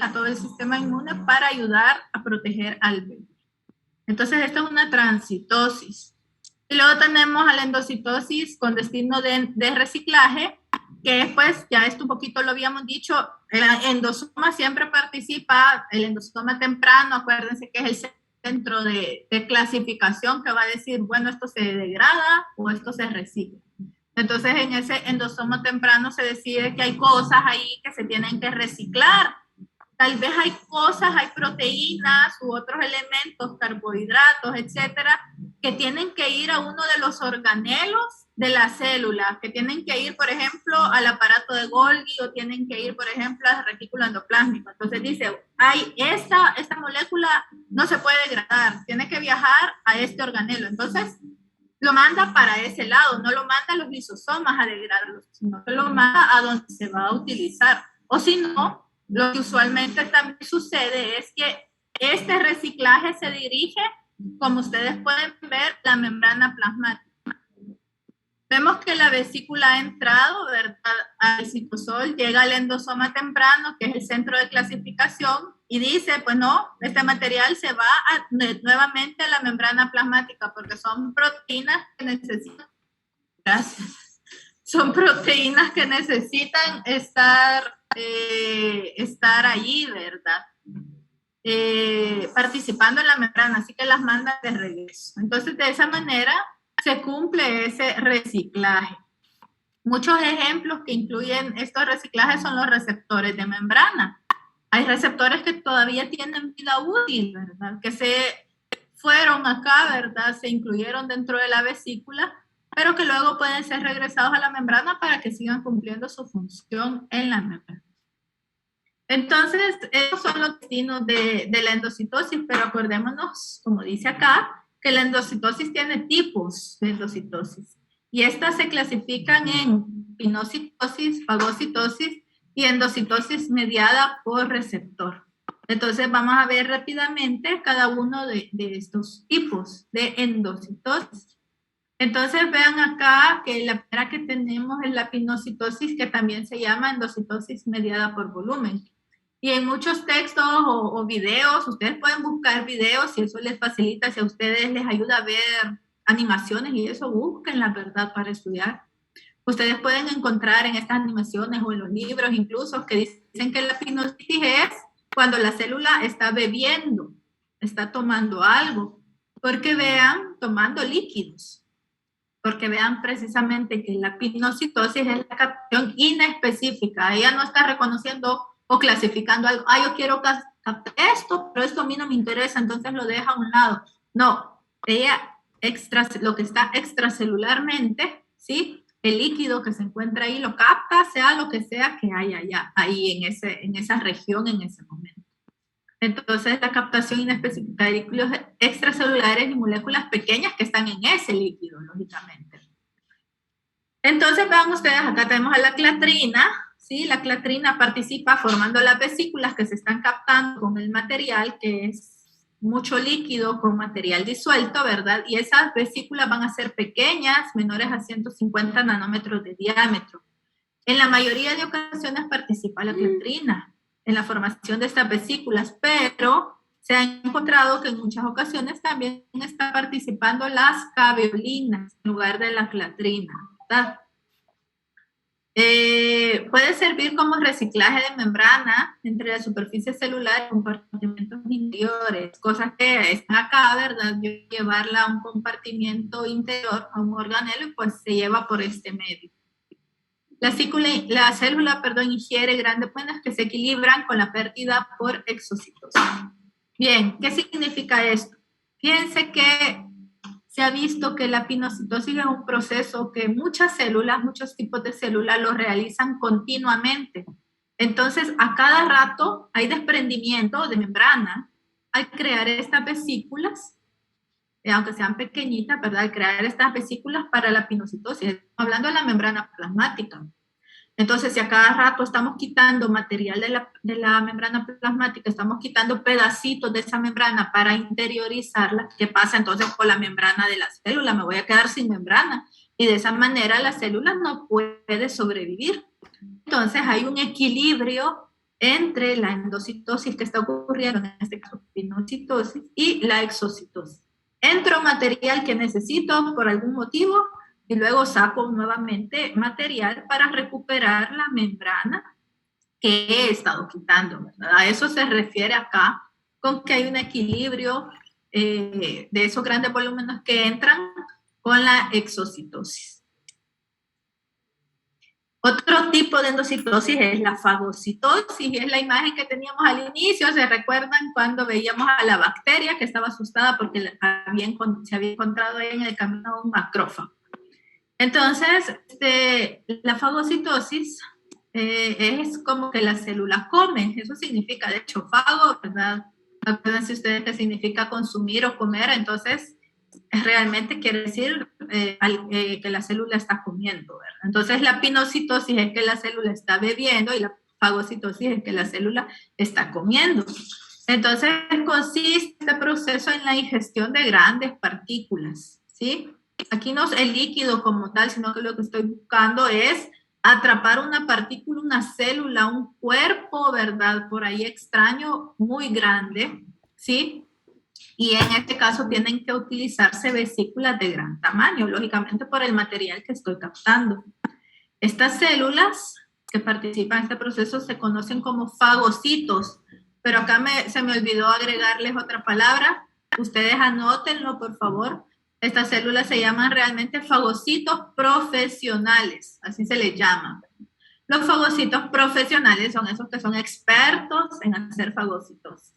a todo el sistema inmune para ayudar a proteger al bebé. Entonces, esto es una transitosis. Y luego tenemos a la endocitosis con destino de reciclaje, que después, ya esto un poquito lo habíamos dicho, el endosoma siempre participa, el endosoma temprano, acuérdense que es el centro de clasificación que va a decir, bueno, esto se degrada o esto se recicla. Entonces, en ese endosoma temprano se decide que hay cosas ahí que se tienen que reciclar. Tal vez hay cosas, hay proteínas u otros elementos, carbohidratos, etcétera, que tienen que ir a uno de los organelos de la célula, que tienen que ir, por ejemplo, al aparato de Golgi o tienen que ir, por ejemplo, al retículo endoplásmico. Entonces dice, esta molécula no se puede degradar, tiene que viajar a este organelo. Entonces, lo manda para ese lado, no lo manda a los lisosomas a degradarlo, sino que lo manda a donde se va a utilizar. O si no, lo que usualmente también sucede es que este reciclaje se dirige, como ustedes pueden ver, la membrana plasmática. Vemos que la vesícula ha entrado, ¿verdad?, al citosol, llega al endosoma temprano, que es el centro de clasificación, y dice, pues no, este material se va nuevamente a la membrana plasmática, porque son proteínas que necesitan, gracias, son proteínas que necesitan estar allí, ¿verdad? Participando en la membrana, así que las manda de regreso. Entonces, de esa manera se cumple ese reciclaje. Muchos ejemplos que incluyen estos reciclajes son los receptores de membrana. Hay receptores que todavía tienen vida útil, ¿verdad? Que se fueron acá, ¿verdad? Se incluyeron dentro de la vesícula, pero que luego pueden ser regresados a la membrana para que sigan cumpliendo su función en la membrana. Entonces, esos son los destinos de la endocitosis, pero acordémonos, como dice acá, que la endocitosis tiene tipos de endocitosis y estas se clasifican en pinocitosis, fagocitosis y endocitosis mediada por receptor. Entonces, vamos a ver rápidamente cada uno de estos tipos de endocitosis. Entonces, vean acá que la primera que tenemos es la pinocitosis, que también se llama endocitosis mediada por volumen. Y en muchos textos o videos, ustedes pueden buscar videos si eso les facilita, si a ustedes les ayuda a ver animaciones y eso, busquen la verdad para estudiar. Ustedes pueden encontrar en estas animaciones o en los libros incluso que dicen que la pinocitis es cuando la célula está bebiendo, está tomando algo, porque vean, tomando líquidos, porque vean precisamente que la pinocitosis es la captación inespecífica, ella no está reconociendo o clasificando algo, yo quiero captar esto, pero esto a mí no me interesa, entonces lo deja a un lado. No, ella lo que está extracelularmente, ¿sí?, el líquido que se encuentra ahí lo capta, sea lo que sea que haya allá, ahí en esa región, en ese momento. Entonces, la captación inespecífica de líquidos extracelulares y moléculas pequeñas que están en ese líquido, lógicamente. Entonces, vean ustedes, acá tenemos a la clatrina, ¿sí? La clatrina participa formando las vesículas que se están captando con el material, que es mucho líquido con material disuelto, ¿verdad? Y esas vesículas van a ser pequeñas, menores a 150 nanómetros de diámetro. En la mayoría de ocasiones participa la clatrina en la formación de estas vesículas, pero se ha encontrado que en muchas ocasiones también está participando las caveolinas en lugar de la clatrina, ¿verdad? Puede servir como reciclaje de membrana entre la superficie celular y compartimentos interiores, cosas que están acá, ¿verdad? Yo llevarla a un compartimiento interior, a un organelo, pues se lleva por este medio. La célula, ingiere grandes buenas que se equilibran con la pérdida por exocitosis. Bien, ¿qué significa esto? Fíjense que se ha visto que la pinocitosis es un proceso que muchas células, muchos tipos de células lo realizan continuamente. Entonces, a cada rato hay desprendimiento de membrana al crear estas vesículas, aunque sean pequeñitas, ¿verdad? Al crear estas vesículas para la pinocitosis. Estamos hablando de la membrana plasmática. Entonces, si a cada rato estamos quitando material de la membrana plasmática, estamos quitando pedacitos de esa membrana para interiorizarla, ¿qué pasa entonces con la membrana de la célula? Me voy a quedar sin membrana y de esa manera la célula no puede sobrevivir. Entonces, hay un equilibrio entre la endocitosis que está ocurriendo, en este caso pinocitosis, y la exocitosis. Entro material que necesito por algún motivo y luego saco nuevamente material para recuperar la membrana que he estado quitando, ¿verdad? A eso se refiere acá con que hay un equilibrio de esos grandes volúmenes que entran con la exocitosis. Otro tipo de endocitosis es la fagocitosis, es la imagen que teníamos al inicio. ¿Se recuerdan cuando veíamos a la bacteria que estaba asustada porque se había encontrado ahí en el camino un macrófago? Entonces, la fagocitosis es como que la célula come, eso significa, de hecho, fago, ¿verdad? Acuérdense ustedes que significa consumir o comer, entonces realmente quiere decir que la célula está comiendo, ¿verdad? Entonces, la pinocitosis es que la célula está bebiendo y la fagocitosis es que la célula está comiendo. Entonces, consiste este proceso en la ingestión de grandes partículas, ¿sí? Aquí no es el líquido como tal, sino que lo que estoy buscando es atrapar una partícula, una célula, un cuerpo, ¿verdad? Por ahí extraño, muy grande, ¿sí? Y en este caso tienen que utilizarse vesículas de gran tamaño, lógicamente por el material que estoy captando. Estas células que participan en este proceso se conocen como fagocitos, pero acá se me olvidó agregarles otra palabra. Ustedes anótenlo, por favor. Estas células se llaman realmente fagocitos profesionales, así se les llama. Los fagocitos profesionales son esos que son expertos en hacer fagocitos.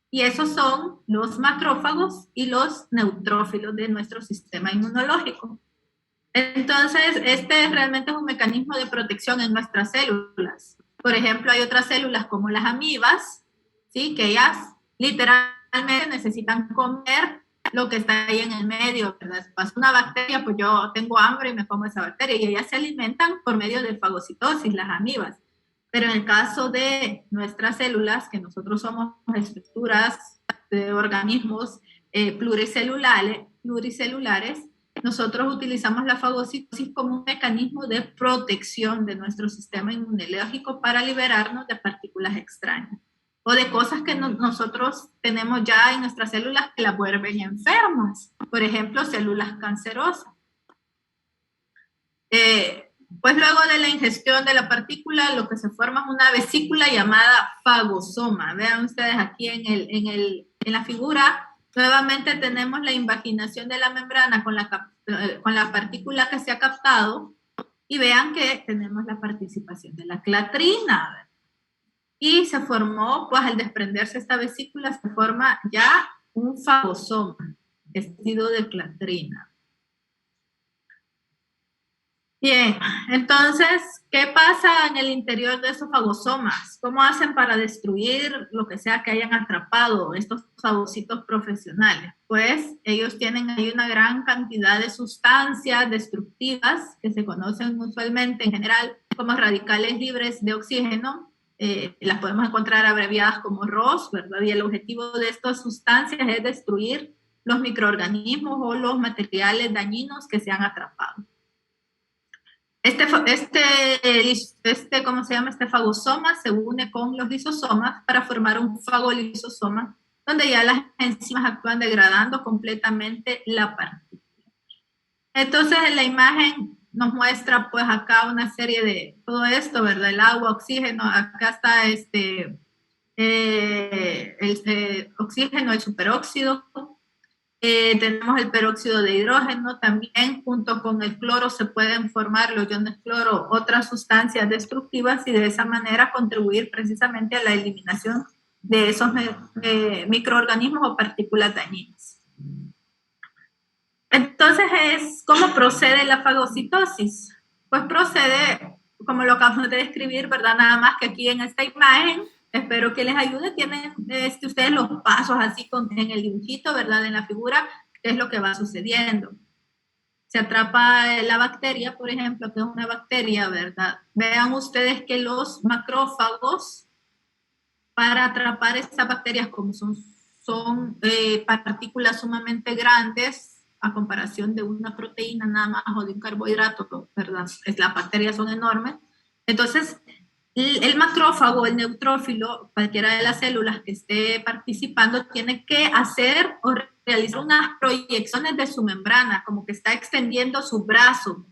Y esos son los macrófagos y los neutrófilos de nuestro sistema inmunológico. Entonces, este realmente es un mecanismo de protección en nuestras células. Por ejemplo, hay otras células como las amibas, ¿sí? Que ellas literalmente necesitan comer lo que está ahí en el medio, ¿verdad? Si pasa una bacteria, pues yo tengo hambre y me como esa bacteria, y ellas se alimentan por medio de fagocitosis, las amibas. Pero en el caso de nuestras células, que nosotros somos estructuras de organismos pluricelulares, nosotros utilizamos la fagocitosis como un mecanismo de protección de nuestro sistema inmunológico para liberarnos de partículas extrañas o de cosas que nosotros tenemos ya en nuestras células que las vuelven enfermas. Por ejemplo, células cancerosas. Pues luego de la ingestión de la partícula, lo que se forma es una vesícula llamada fagosoma. Vean ustedes aquí en la figura, nuevamente tenemos la invaginación de la membrana con la partícula que se ha captado, y vean que tenemos la participación de la clatrina. Y se formó, pues al desprenderse esta vesícula, se forma ya un fagosoma, vestido de clatrina. Bien, entonces, ¿qué pasa en el interior de esos fagosomas? ¿Cómo hacen para destruir lo que sea que hayan atrapado estos fagocitos profesionales? Pues ellos tienen ahí una gran cantidad de sustancias destructivas que se conocen usualmente en general como radicales libres de oxígeno. Las podemos encontrar abreviadas como ROS, ¿verdad? Y el objetivo de estas sustancias es destruir los microorganismos o los materiales dañinos que se han atrapado. ¿Cómo se llama? Este fagosoma se une con los lisosomas para formar un fagolisosoma, donde ya las enzimas actúan degradando completamente la partícula. Entonces, en la imagen nos muestra, pues, acá una serie de todo esto, ¿verdad? El agua, oxígeno, acá está el oxígeno, el superóxido. Tenemos el peróxido de hidrógeno también, junto con el cloro se pueden formar los iones cloro, otras sustancias destructivas y de esa manera contribuir precisamente a la eliminación de esos microorganismos o partículas dañinas. Entonces, ¿cómo procede la fagocitosis? Pues procede, como lo acabamos de describir, ¿verdad? Nada más que aquí en esta imagen, espero que les ayude, tienen ustedes los pasos así en el dibujito, ¿verdad? En la figura, qué es lo que va sucediendo. Se atrapa la bacteria, por ejemplo, que es una bacteria, ¿verdad? Vean ustedes que los macrófagos, para atrapar estas bacterias, como son partículas sumamente grandes, a comparación de una proteína nada más o de un carbohidrato, ¿verdad? Las bacterias son enormes. Entonces, el macrófago, el neutrófilo, cualquiera de las células que esté participando, tiene que hacer o realizar unas proyecciones de su membrana, como que está extendiendo su brazo.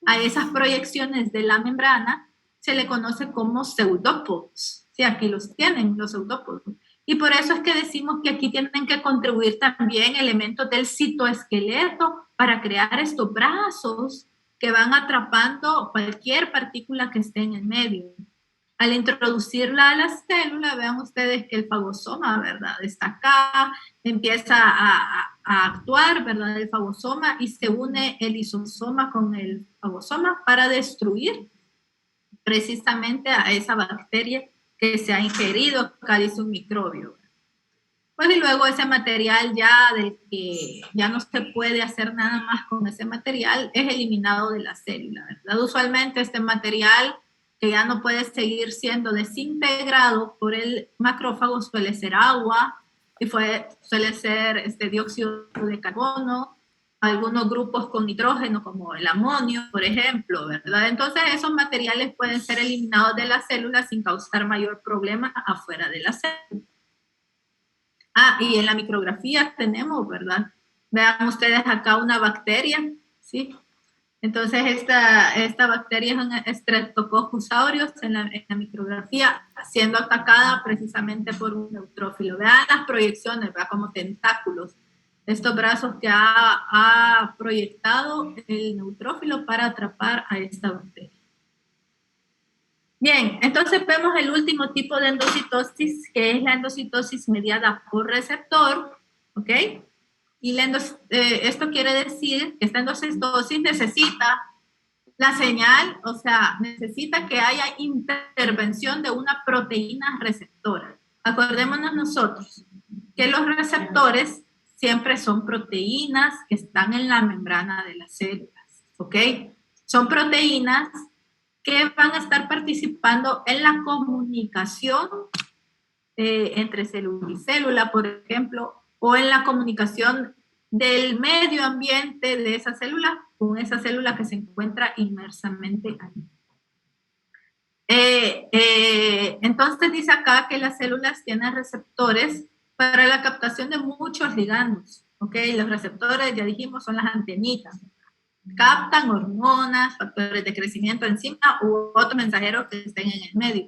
A esas proyecciones de la membrana se le conoce como pseudópodos. Sí, aquí los tienen, los pseudópodos. Y por eso es que decimos que aquí tienen que contribuir también elementos del citoesqueleto para crear estos brazos que van atrapando cualquier partícula que esté en el medio. Al introducirla a la célula, vean ustedes que el fagosoma, ¿verdad? Está acá, empieza a actuar, ¿verdad? El fagosoma y se une el lisosoma con el fagosoma para destruir precisamente a esa bacteria que se ha ingerido, acá dice un microbio. Pues y luego ese material ya del que ya no se puede hacer nada más con ese material es eliminado de la célula, ¿verdad? Usualmente este material que ya no puede seguir siendo desintegrado por el macrófago suele ser agua y suele ser dióxido de carbono, algunos grupos con nitrógeno como el amonio, por ejemplo, ¿verdad? Entonces esos materiales pueden ser eliminados de la célula sin causar mayor problema afuera de la célula. Y en la micrografía tenemos, ¿verdad? Vean ustedes acá una bacteria, ¿sí? Entonces esta bacteria es un Streptococcus aureus en la micrografía, siendo atacada precisamente por un neutrófilo. Vean las proyecciones, vean como tentáculos, estos brazos que ha proyectado el neutrófilo para atrapar a esta bacteria. Bien, entonces vemos el último tipo de endocitosis, que es la endocitosis mediada por receptor, ¿ok? Y esto quiere decir que esta endocitosis necesita la señal, o sea, necesita que haya intervención de una proteína receptora. Acordémonos nosotros que los receptores siempre son proteínas que están en la membrana de las células, ¿ok? Son proteínas que van a estar participando en la comunicación entre célula y célula, por ejemplo, o en la comunicación del medio ambiente de esa célula con esa célula que se encuentra inmersamente ahí. Entonces dice acá que las células tienen receptores para la captación de muchos ligandos, ¿ok? Los receptores, ya dijimos, son las antenitas. Captan hormonas, factores de crecimiento, enzima u otros mensajeros que estén en el medio.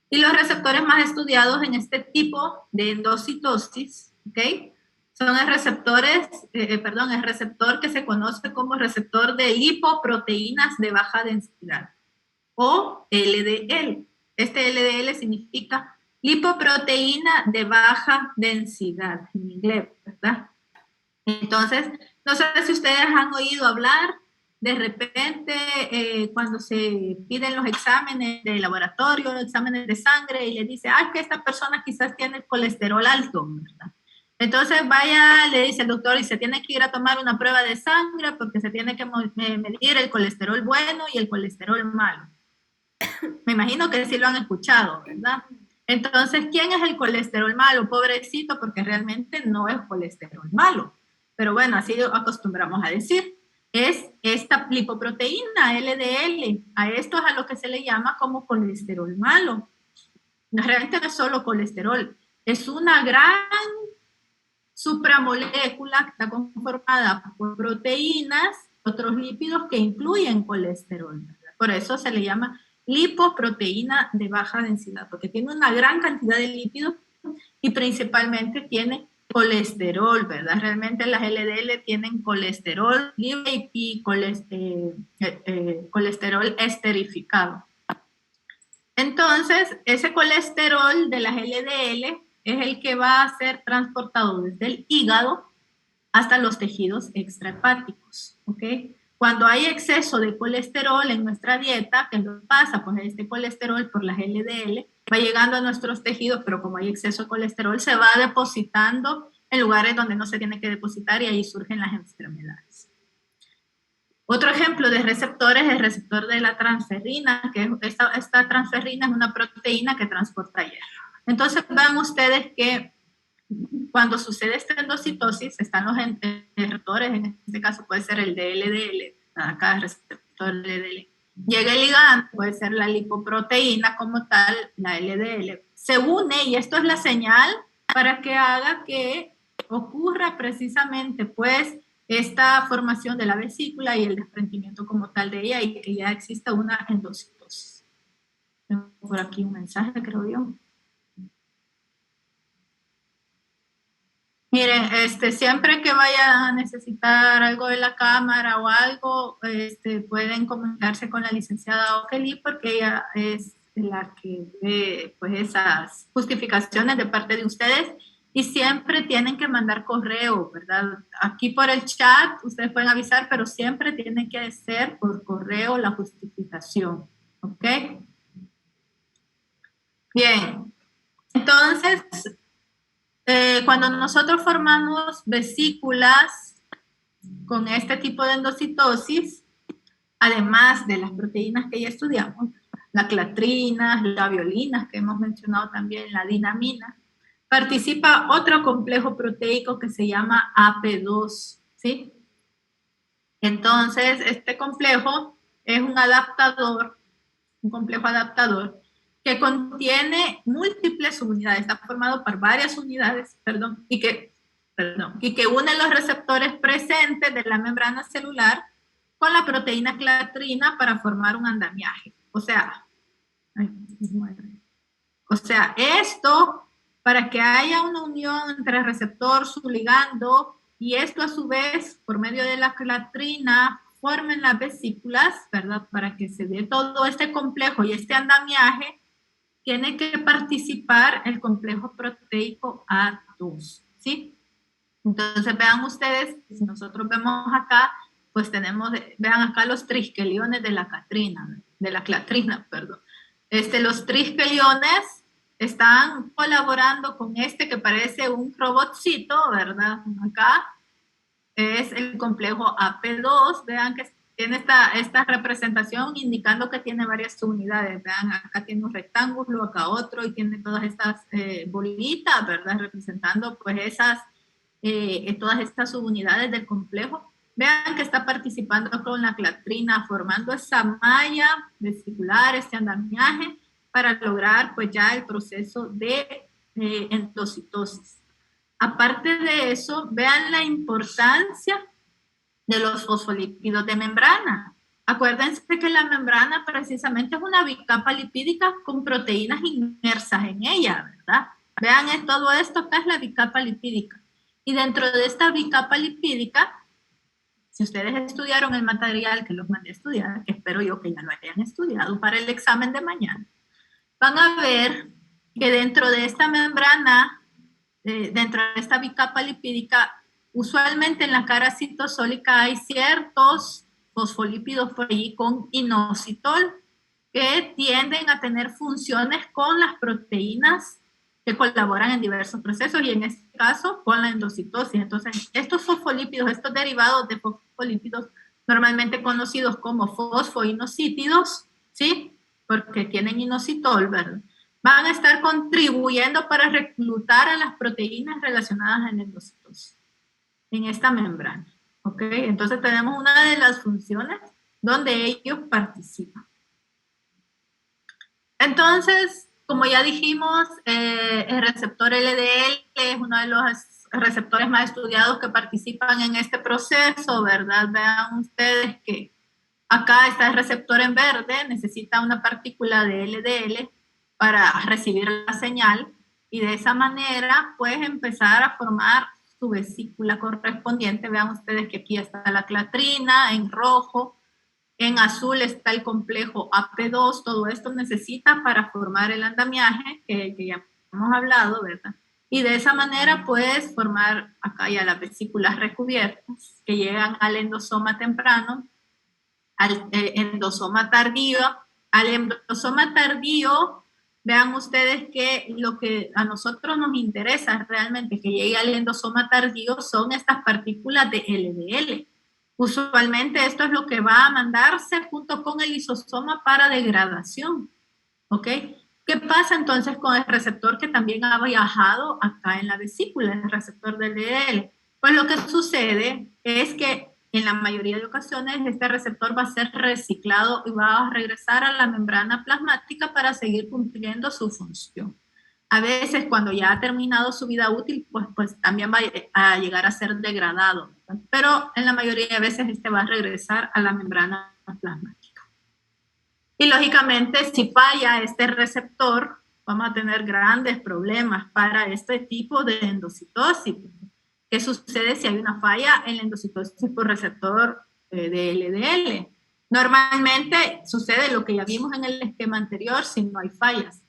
Y los receptores más estudiados en este tipo de endocitosis, ¿ok? Son el receptor que se conoce como receptor de lipoproteínas de baja densidad, o LDL. Este LDL significa lipoproteína de baja densidad en inglés, ¿verdad? Entonces, no sé si ustedes han oído hablar, de repente, cuando se piden los exámenes de laboratorio, exámenes de sangre, y le dice, que esta persona quizás tiene el colesterol alto, ¿verdad? Entonces vaya, le dice el doctor, y se tiene que ir a tomar una prueba de sangre porque se tiene que medir el colesterol bueno y el colesterol malo. Me imagino que sí lo han escuchado, ¿verdad? Entonces, ¿quién es el colesterol malo? Pobrecito, porque realmente no es colesterol malo. Pero bueno, así acostumbramos a decir. Es esta lipoproteína, LDL. A esto es a lo que se le llama como colesterol malo. Realmente no es solo colesterol, es una gran supramolécula que está conformada por proteínas, otros lípidos que incluyen colesterol, ¿verdad? Por eso se le llama lipoproteína de baja densidad, porque tiene una gran cantidad de lípidos y principalmente tiene colesterol, ¿verdad? Realmente las LDL tienen colesterol libre y colesterol esterificado. Entonces, ese colesterol de las LDL es el que va a ser transportado desde el hígado hasta los tejidos extrahepáticos, ¿ok? Cuando hay exceso de colesterol en nuestra dieta, ¿qué es lo que pasa? Pues este colesterol por las LDL va llegando a nuestros tejidos, pero como hay exceso de colesterol, se va depositando en lugares donde no se tiene que depositar y ahí surgen las enfermedades. Otro ejemplo de receptores es el receptor de la transferrina, que esta transferrina es una proteína que transporta hierro. Entonces vean ustedes que cuando sucede esta endocitosis, están los receptores, en este caso puede ser el DLDL, acá el receptor LDL. Llega el ligando, puede ser la lipoproteína como tal, la LDL. Se une y esto es la señal para que haga que ocurra precisamente pues esta formación de la vesícula y el desprendimiento como tal de ella y que ya exista una endocitosis. Tengo por aquí un mensaje, creo yo. Miren, siempre que vayan a necesitar algo de la cámara o algo, pueden comunicarse con la licenciada Okeli porque ella es la que ve pues, esas justificaciones de parte de ustedes y siempre tienen que mandar correo, ¿verdad? Aquí por el chat ustedes pueden avisar, pero siempre tienen que hacer por correo la justificación, ¿ok? Bien, entonces cuando nosotros formamos vesículas con este tipo de endocitosis, además de las proteínas que ya estudiamos, la clatrina, la violina, que hemos mencionado también, la dinamina, participa otro complejo proteico que se llama AP2, ¿sí? Entonces, este complejo es un adaptador, un complejo adaptador, que contiene múltiples unidades, está formado por varias unidades, y que unen los receptores presentes de la membrana celular con la proteína clatrina para formar un andamiaje. Esto para que haya una unión entre el receptor, su ligando, y esto a su vez, por medio de la clatrina, formen las vesículas, ¿verdad? Para que se dé todo este complejo y este andamiaje, tiene que participar el complejo proteico A2, ¿sí? Entonces vean ustedes, si nosotros vemos acá, pues vean acá los triskeliones de la clatrina, perdón. Los triskeliones están colaborando con este que parece un robotcito, ¿verdad? Acá es el complejo AP2, vean que tiene esta representación indicando que tiene varias unidades, vean, acá tiene un rectángulo, acá otro, y tiene todas estas bolitas, ¿verdad? Representando pues todas estas subunidades del complejo. Vean que está participando con la clatrina, formando esa malla vesicular, este andamiaje, para lograr pues ya el proceso de endocitosis. Aparte de eso, vean la importancia de los fosfolípidos de membrana. Acuérdense que la membrana precisamente es una bicapa lipídica con proteínas inmersas en ella, ¿verdad? Vean todo esto, acá es la bicapa lipídica. Y dentro de esta bicapa lipídica, si ustedes estudiaron el material que los mandé a estudiar, que espero yo que ya lo hayan estudiado para el examen de mañana, van a ver que dentro de esta membrana, dentro de esta bicapa lipídica, usualmente en la cara citosólica hay ciertos fosfolípidos por allí con inositol que tienden a tener funciones con las proteínas que colaboran en diversos procesos y en este caso con la endocitosis. Entonces, estos fosfolípidos, estos derivados de fosfolípidos, normalmente conocidos como fosfoinosítidos, ¿sí? Porque tienen inositol, ¿verdad? Van a estar contribuyendo para reclutar a las proteínas relacionadas en endocitosis, en esta membrana, ¿ok? Entonces tenemos una de las funciones donde ellos participan. Entonces, como ya dijimos, el receptor LDL es uno de los receptores más estudiados que participan en este proceso, ¿verdad? Vean ustedes que acá está el receptor en verde, necesita una partícula de LDL para recibir la señal y de esa manera puedes empezar a formar su vesícula correspondiente. Vean ustedes que aquí está la clatrina en rojo, en azul está el complejo AP2, todo esto necesita para formar el andamiaje que ya hemos hablado, ¿verdad? Y de esa manera puedes formar acá ya las vesículas recubiertas que llegan al endosoma temprano, al endosoma tardío. Al endosoma tardío, vean ustedes que lo que a nosotros nos interesa realmente que llegue al endosoma tardío son estas partículas de LDL. Usualmente esto es lo que va a mandarse junto con el lisosoma para degradación, ¿ok? ¿Qué pasa entonces con el receptor que también ha viajado acá en la vesícula, el receptor del LDL? Pues lo que sucede es que en la mayoría de ocasiones este receptor va a ser reciclado y va a regresar a la membrana plasmática para seguir cumpliendo su función. A veces cuando ya ha terminado su vida útil, pues también va a llegar a ser degradado, ¿verdad? Pero en la mayoría de veces este va a regresar a la membrana plasmática. Y lógicamente si falla este receptor, vamos a tener grandes problemas para este tipo de endocitosis. ¿Qué sucede si hay una falla en la endocitosis por receptor de LDL? Normalmente sucede lo que ya vimos en el esquema anterior si no hay fallas.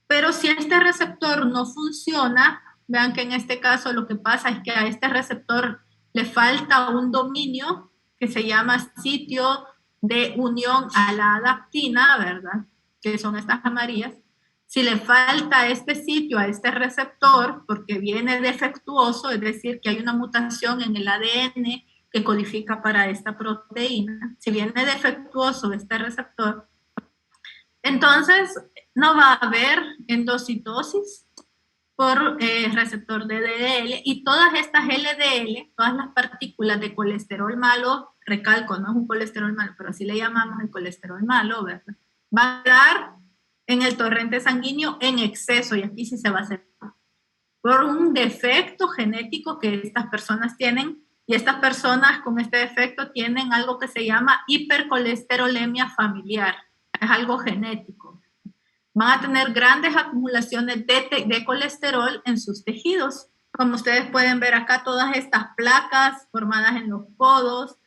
Pero si este receptor no funciona, vean que en este caso lo que pasa es que a este receptor le falta un dominio que se llama sitio de unión a la adaptina, ¿verdad? Que son estas amarillas. Si le falta este sitio a este receptor, porque viene defectuoso, es decir, que hay una mutación en el ADN que codifica para esta proteína, si viene defectuoso este receptor, entonces no va a haber endocitosis por receptor de LDL y todas estas LDL, todas las partículas de colesterol malo, recalco, no es un colesterol malo, pero así le llamamos el colesterol malo, ¿verdad? Va a quedar en el torrente sanguíneo en exceso y aquí sí se va a hacer por un defecto genético que estas personas tienen y estas personas con este defecto tienen algo que se llama hipercolesterolemia familiar, es algo genético. Van a tener grandes acumulaciones de colesterol en sus tejidos. Como ustedes pueden ver acá, todas estas placas formadas en los codos,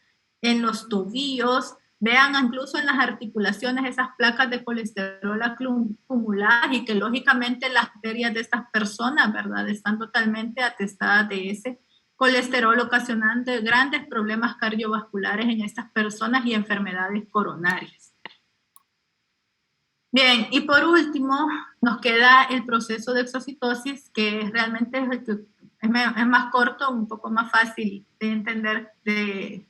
en los tobillos, vean incluso en las articulaciones esas placas de colesterol acumuladas y que lógicamente las arterias de estas personas, ¿verdad? Están totalmente atestadas de ese colesterol ocasionando grandes problemas cardiovasculares en estas personas y enfermedades coronarias. Bien, y por último, nos queda el proceso de exocitosis, que realmente es el que es más corto, un poco más fácil de entender,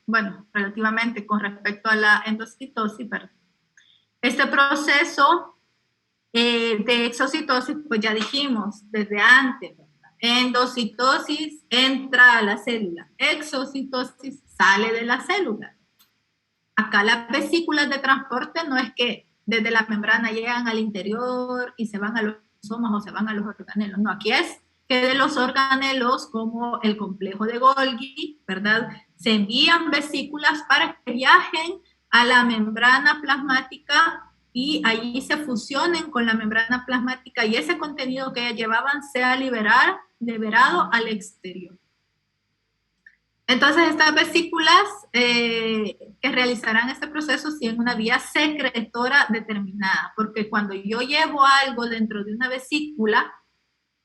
bueno, relativamente con respecto a la endocitosis. Pero este proceso de exocitosis, pues ya dijimos desde antes, ¿verdad? Endocitosis entra a la célula, exocitosis sale de la célula. Acá las vesículas de transporte no es que desde la membrana llegan al interior y se van a los somas o se van a los organelos. No, aquí es que de los organelos, como el complejo de Golgi, ¿verdad? Se envían vesículas para que viajen a la membrana plasmática y allí se fusionen con la membrana plasmática y ese contenido que llevaban sea liberado al exterior. Entonces, estas vesículas que realizarán este proceso siguen una vía secretora determinada, porque cuando yo llevo algo dentro de una vesícula,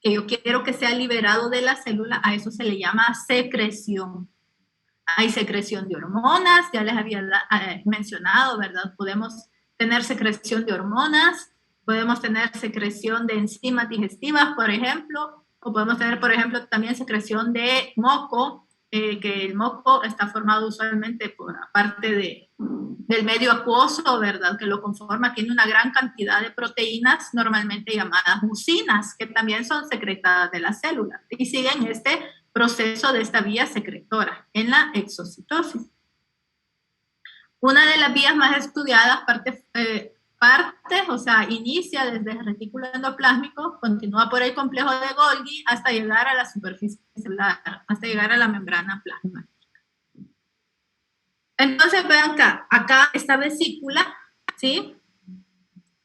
que yo quiero que sea liberado de la célula, a eso se le llama secreción. Hay secreción de hormonas, ya les había mencionado, ¿verdad? Podemos tener secreción de hormonas, Podemos tener secreción de enzimas digestivas, por ejemplo, o podemos tener, por ejemplo, también secreción de moco, que el moco está formado usualmente por aparte del medio acuoso, ¿verdad? Que lo conforma, tiene una gran cantidad de proteínas, normalmente llamadas mucinas, que también son secretadas de la célula y siguen este proceso de esta vía secretora en la exocitosis. Una de las vías más estudiadas o sea, inicia desde el retículo endoplásmico, continúa por el complejo de Golgi hasta llegar a la superficie celular, hasta llegar a la membrana plasmática. Entonces vean acá esta vesícula, ¿sí?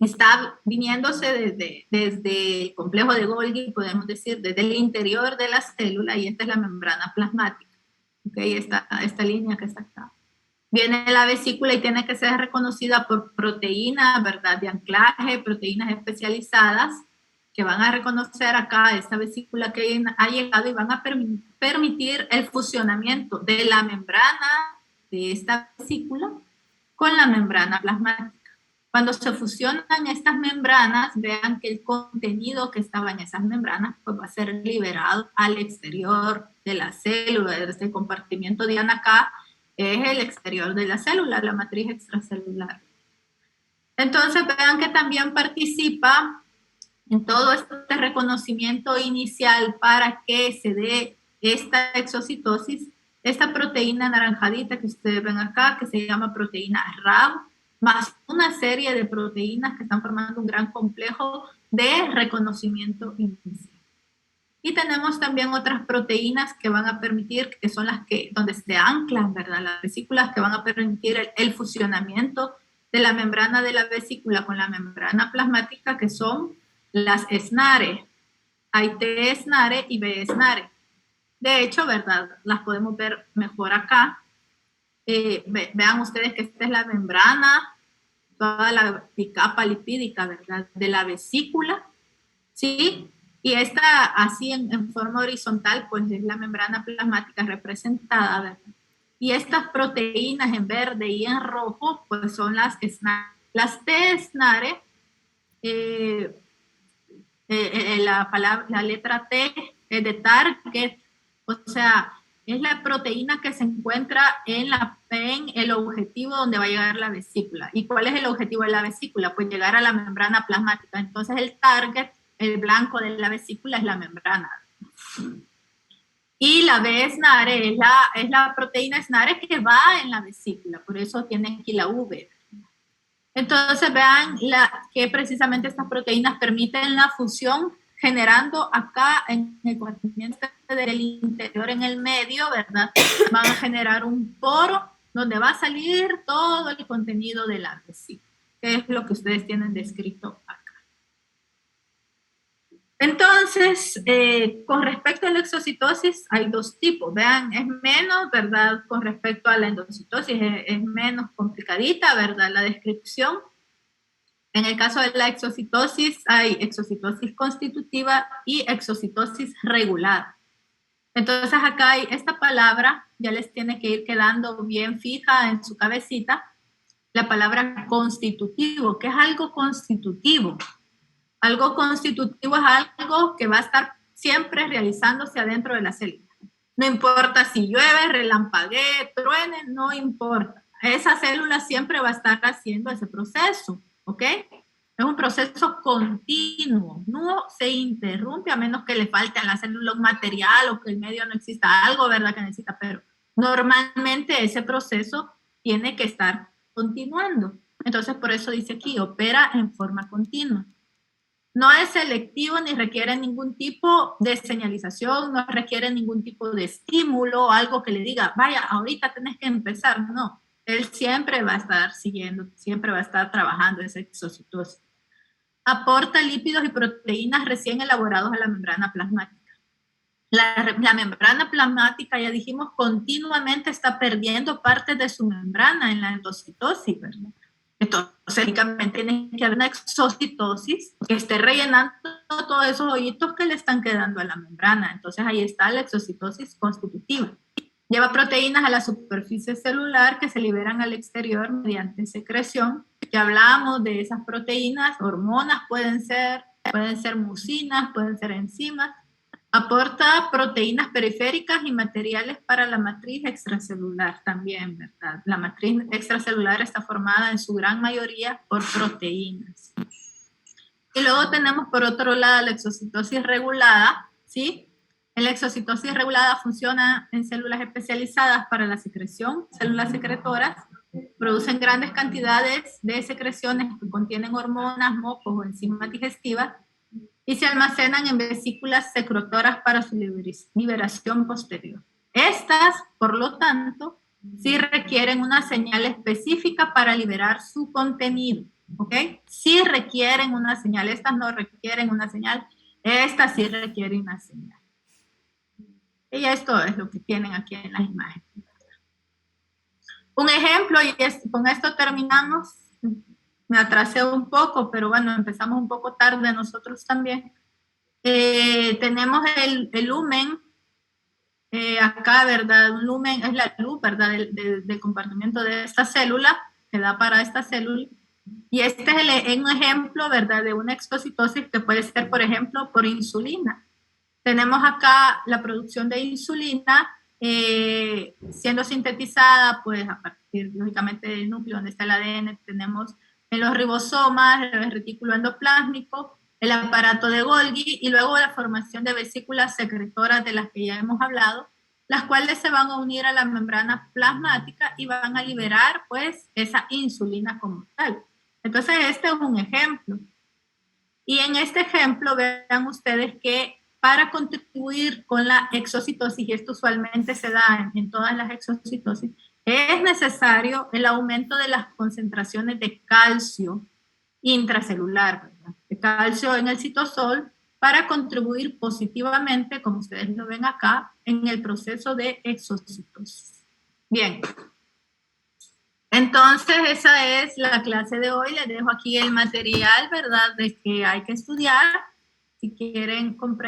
Está viniéndose desde el complejo de Golgi, podemos decir, desde el interior de la célula, y esta es la membrana plasmática. ¿Ok? Esta línea que está acá. Viene la vesícula y tiene que ser reconocida por proteínas, ¿verdad? De anclaje, proteínas especializadas que van a reconocer acá esta vesícula que ha llegado y van a permitir el funcionamiento de la membrana de esta vesícula con la membrana plasmática. Cuando se fusionan estas membranas, vean que el contenido que estaba en esas membranas pues va a ser liberado al exterior de la célula. Este compartimiento de acá es el exterior de la célula, la matriz extracelular. Entonces vean que también participa en todo este reconocimiento inicial para que se dé esta exocitosis, esta proteína naranjadita que ustedes ven acá, que se llama proteína RAM, más una serie de proteínas que están formando un gran complejo de reconocimiento inicial. Y tenemos también otras proteínas que van a permitir, que son las que, donde se anclan, ¿verdad? Las vesículas que van a permitir el fusionamiento de la membrana de la vesícula con la membrana plasmática, que son las SNARE. Hay T SNARE y B SNARE. De hecho, ¿verdad? Las podemos ver mejor acá. Vean ustedes que esta es la membrana, toda la capa lipídica, ¿verdad? De la vesícula, ¿sí? Y esta, así en forma horizontal, pues es la membrana plasmática representada, ¿verdad? Y estas proteínas en verde y en rojo, pues son las SNARE. Las T SNARE, la letra T es de target, o sea, es la proteína que se encuentra en el objetivo donde va a llegar la vesícula. ¿Y cuál es el objetivo de la vesícula? Pues llegar a la membrana plasmática. Entonces el target, el blanco de la vesícula, es la membrana. Y la B SNARE es la proteína SNARE que va en la vesícula, por eso tienen aquí la V. Entonces vean que precisamente estas proteínas permiten la fusión, generando acá en el compartimiento del interior, en el medio, ¿verdad? Van a generar un poro donde va a salir todo el contenido de la vesícula, que es lo que ustedes tienen descrito acá. Entonces, con respecto a la exocitosis, hay dos tipos. Vean, es menos, ¿verdad? Con respecto a la endocitosis, es menos complicadita, ¿verdad? La descripción. En el caso de la exocitosis, hay exocitosis constitutiva y exocitosis regular. Entonces, acá hay esta palabra, ya les tiene que ir quedando bien fija en su cabecita, la palabra constitutivo. ¿Qué es algo constitutivo? Algo constitutivo es algo que va a estar siempre realizándose adentro de la célula. No importa si llueve, relampaguee, truene, no importa. Esa célula siempre va a estar haciendo ese proceso, ¿ok? Es un proceso continuo, no se interrumpe a menos que le falte a la célula un material o que el medio no exista, algo, ¿verdad? Que necesita, pero normalmente ese proceso tiene que estar continuando. Entonces, por eso dice aquí, opera en forma continua. No es selectivo ni requiere ningún tipo de señalización, no requiere ningún tipo de estímulo, algo que le diga, vaya, ahorita tenés que empezar. No, él siempre va a estar siguiendo, siempre va a estar trabajando esa exocitosis. Aporta lípidos y proteínas recién elaborados a la membrana plasmática. La membrana plasmática, ya dijimos, continuamente está perdiendo parte de su membrana en la endocitosis, ¿verdad? Entonces, únicamente tiene que haber una exocitosis que esté rellenando todos esos hoyitos que le están quedando a la membrana. Entonces, ahí está la exocitosis constitutiva. Lleva proteínas a la superficie celular que se liberan al exterior mediante secreción que hablamos de esas proteínas, hormonas pueden ser mucinas, pueden ser enzimas, aporta proteínas periféricas y materiales para la matriz extracelular también, ¿verdad? La matriz extracelular está formada en su gran mayoría por proteínas. Y luego tenemos por otro lado la exocitosis regulada, ¿sí? La exocitosis regulada funciona en células especializadas para la secreción, células secretoras, producen grandes cantidades de secreciones que contienen hormonas, mocos o enzimas digestivas y se almacenan en vesículas secretoras para su liberación posterior. Estas, por lo tanto, sí requieren una señal específica para liberar su contenido, ¿ok? Sí requieren una señal, estas no requieren una señal, estas sí requieren una señal. Y esto es lo que tienen aquí en las imágenes. Un ejemplo, y con esto terminamos. Me atrasé un poco, pero bueno, empezamos un poco tarde nosotros también. Tenemos el lumen, acá, ¿verdad? Un lumen es la luz, ¿verdad? Del compartimiento de esta célula, que da para esta célula. Y este es un ejemplo, ¿verdad? De una exocitosis que puede ser, por ejemplo, por insulina. Tenemos acá la producción de insulina siendo sintetizada, pues a partir, lógicamente, del núcleo donde está el ADN, tenemos en los ribosomas, el retículo endoplásmico, el aparato de Golgi y luego la formación de vesículas secretoras de las que ya hemos hablado, las cuales se van a unir a la membrana plasmática y van a liberar, pues, esa insulina como tal. Entonces, este es un ejemplo. Y en este ejemplo, vean ustedes que para contribuir con la exocitosis, y esto usualmente se da en todas las exocitosis, es necesario el aumento de las concentraciones de calcio intracelular, ¿verdad? De calcio en el citosol, para contribuir positivamente, como ustedes lo ven acá, en el proceso de exocitosis. Bien. Entonces, esa es la clase de hoy. Les dejo aquí el material, ¿verdad?, de que hay que estudiar. Si quieren comprender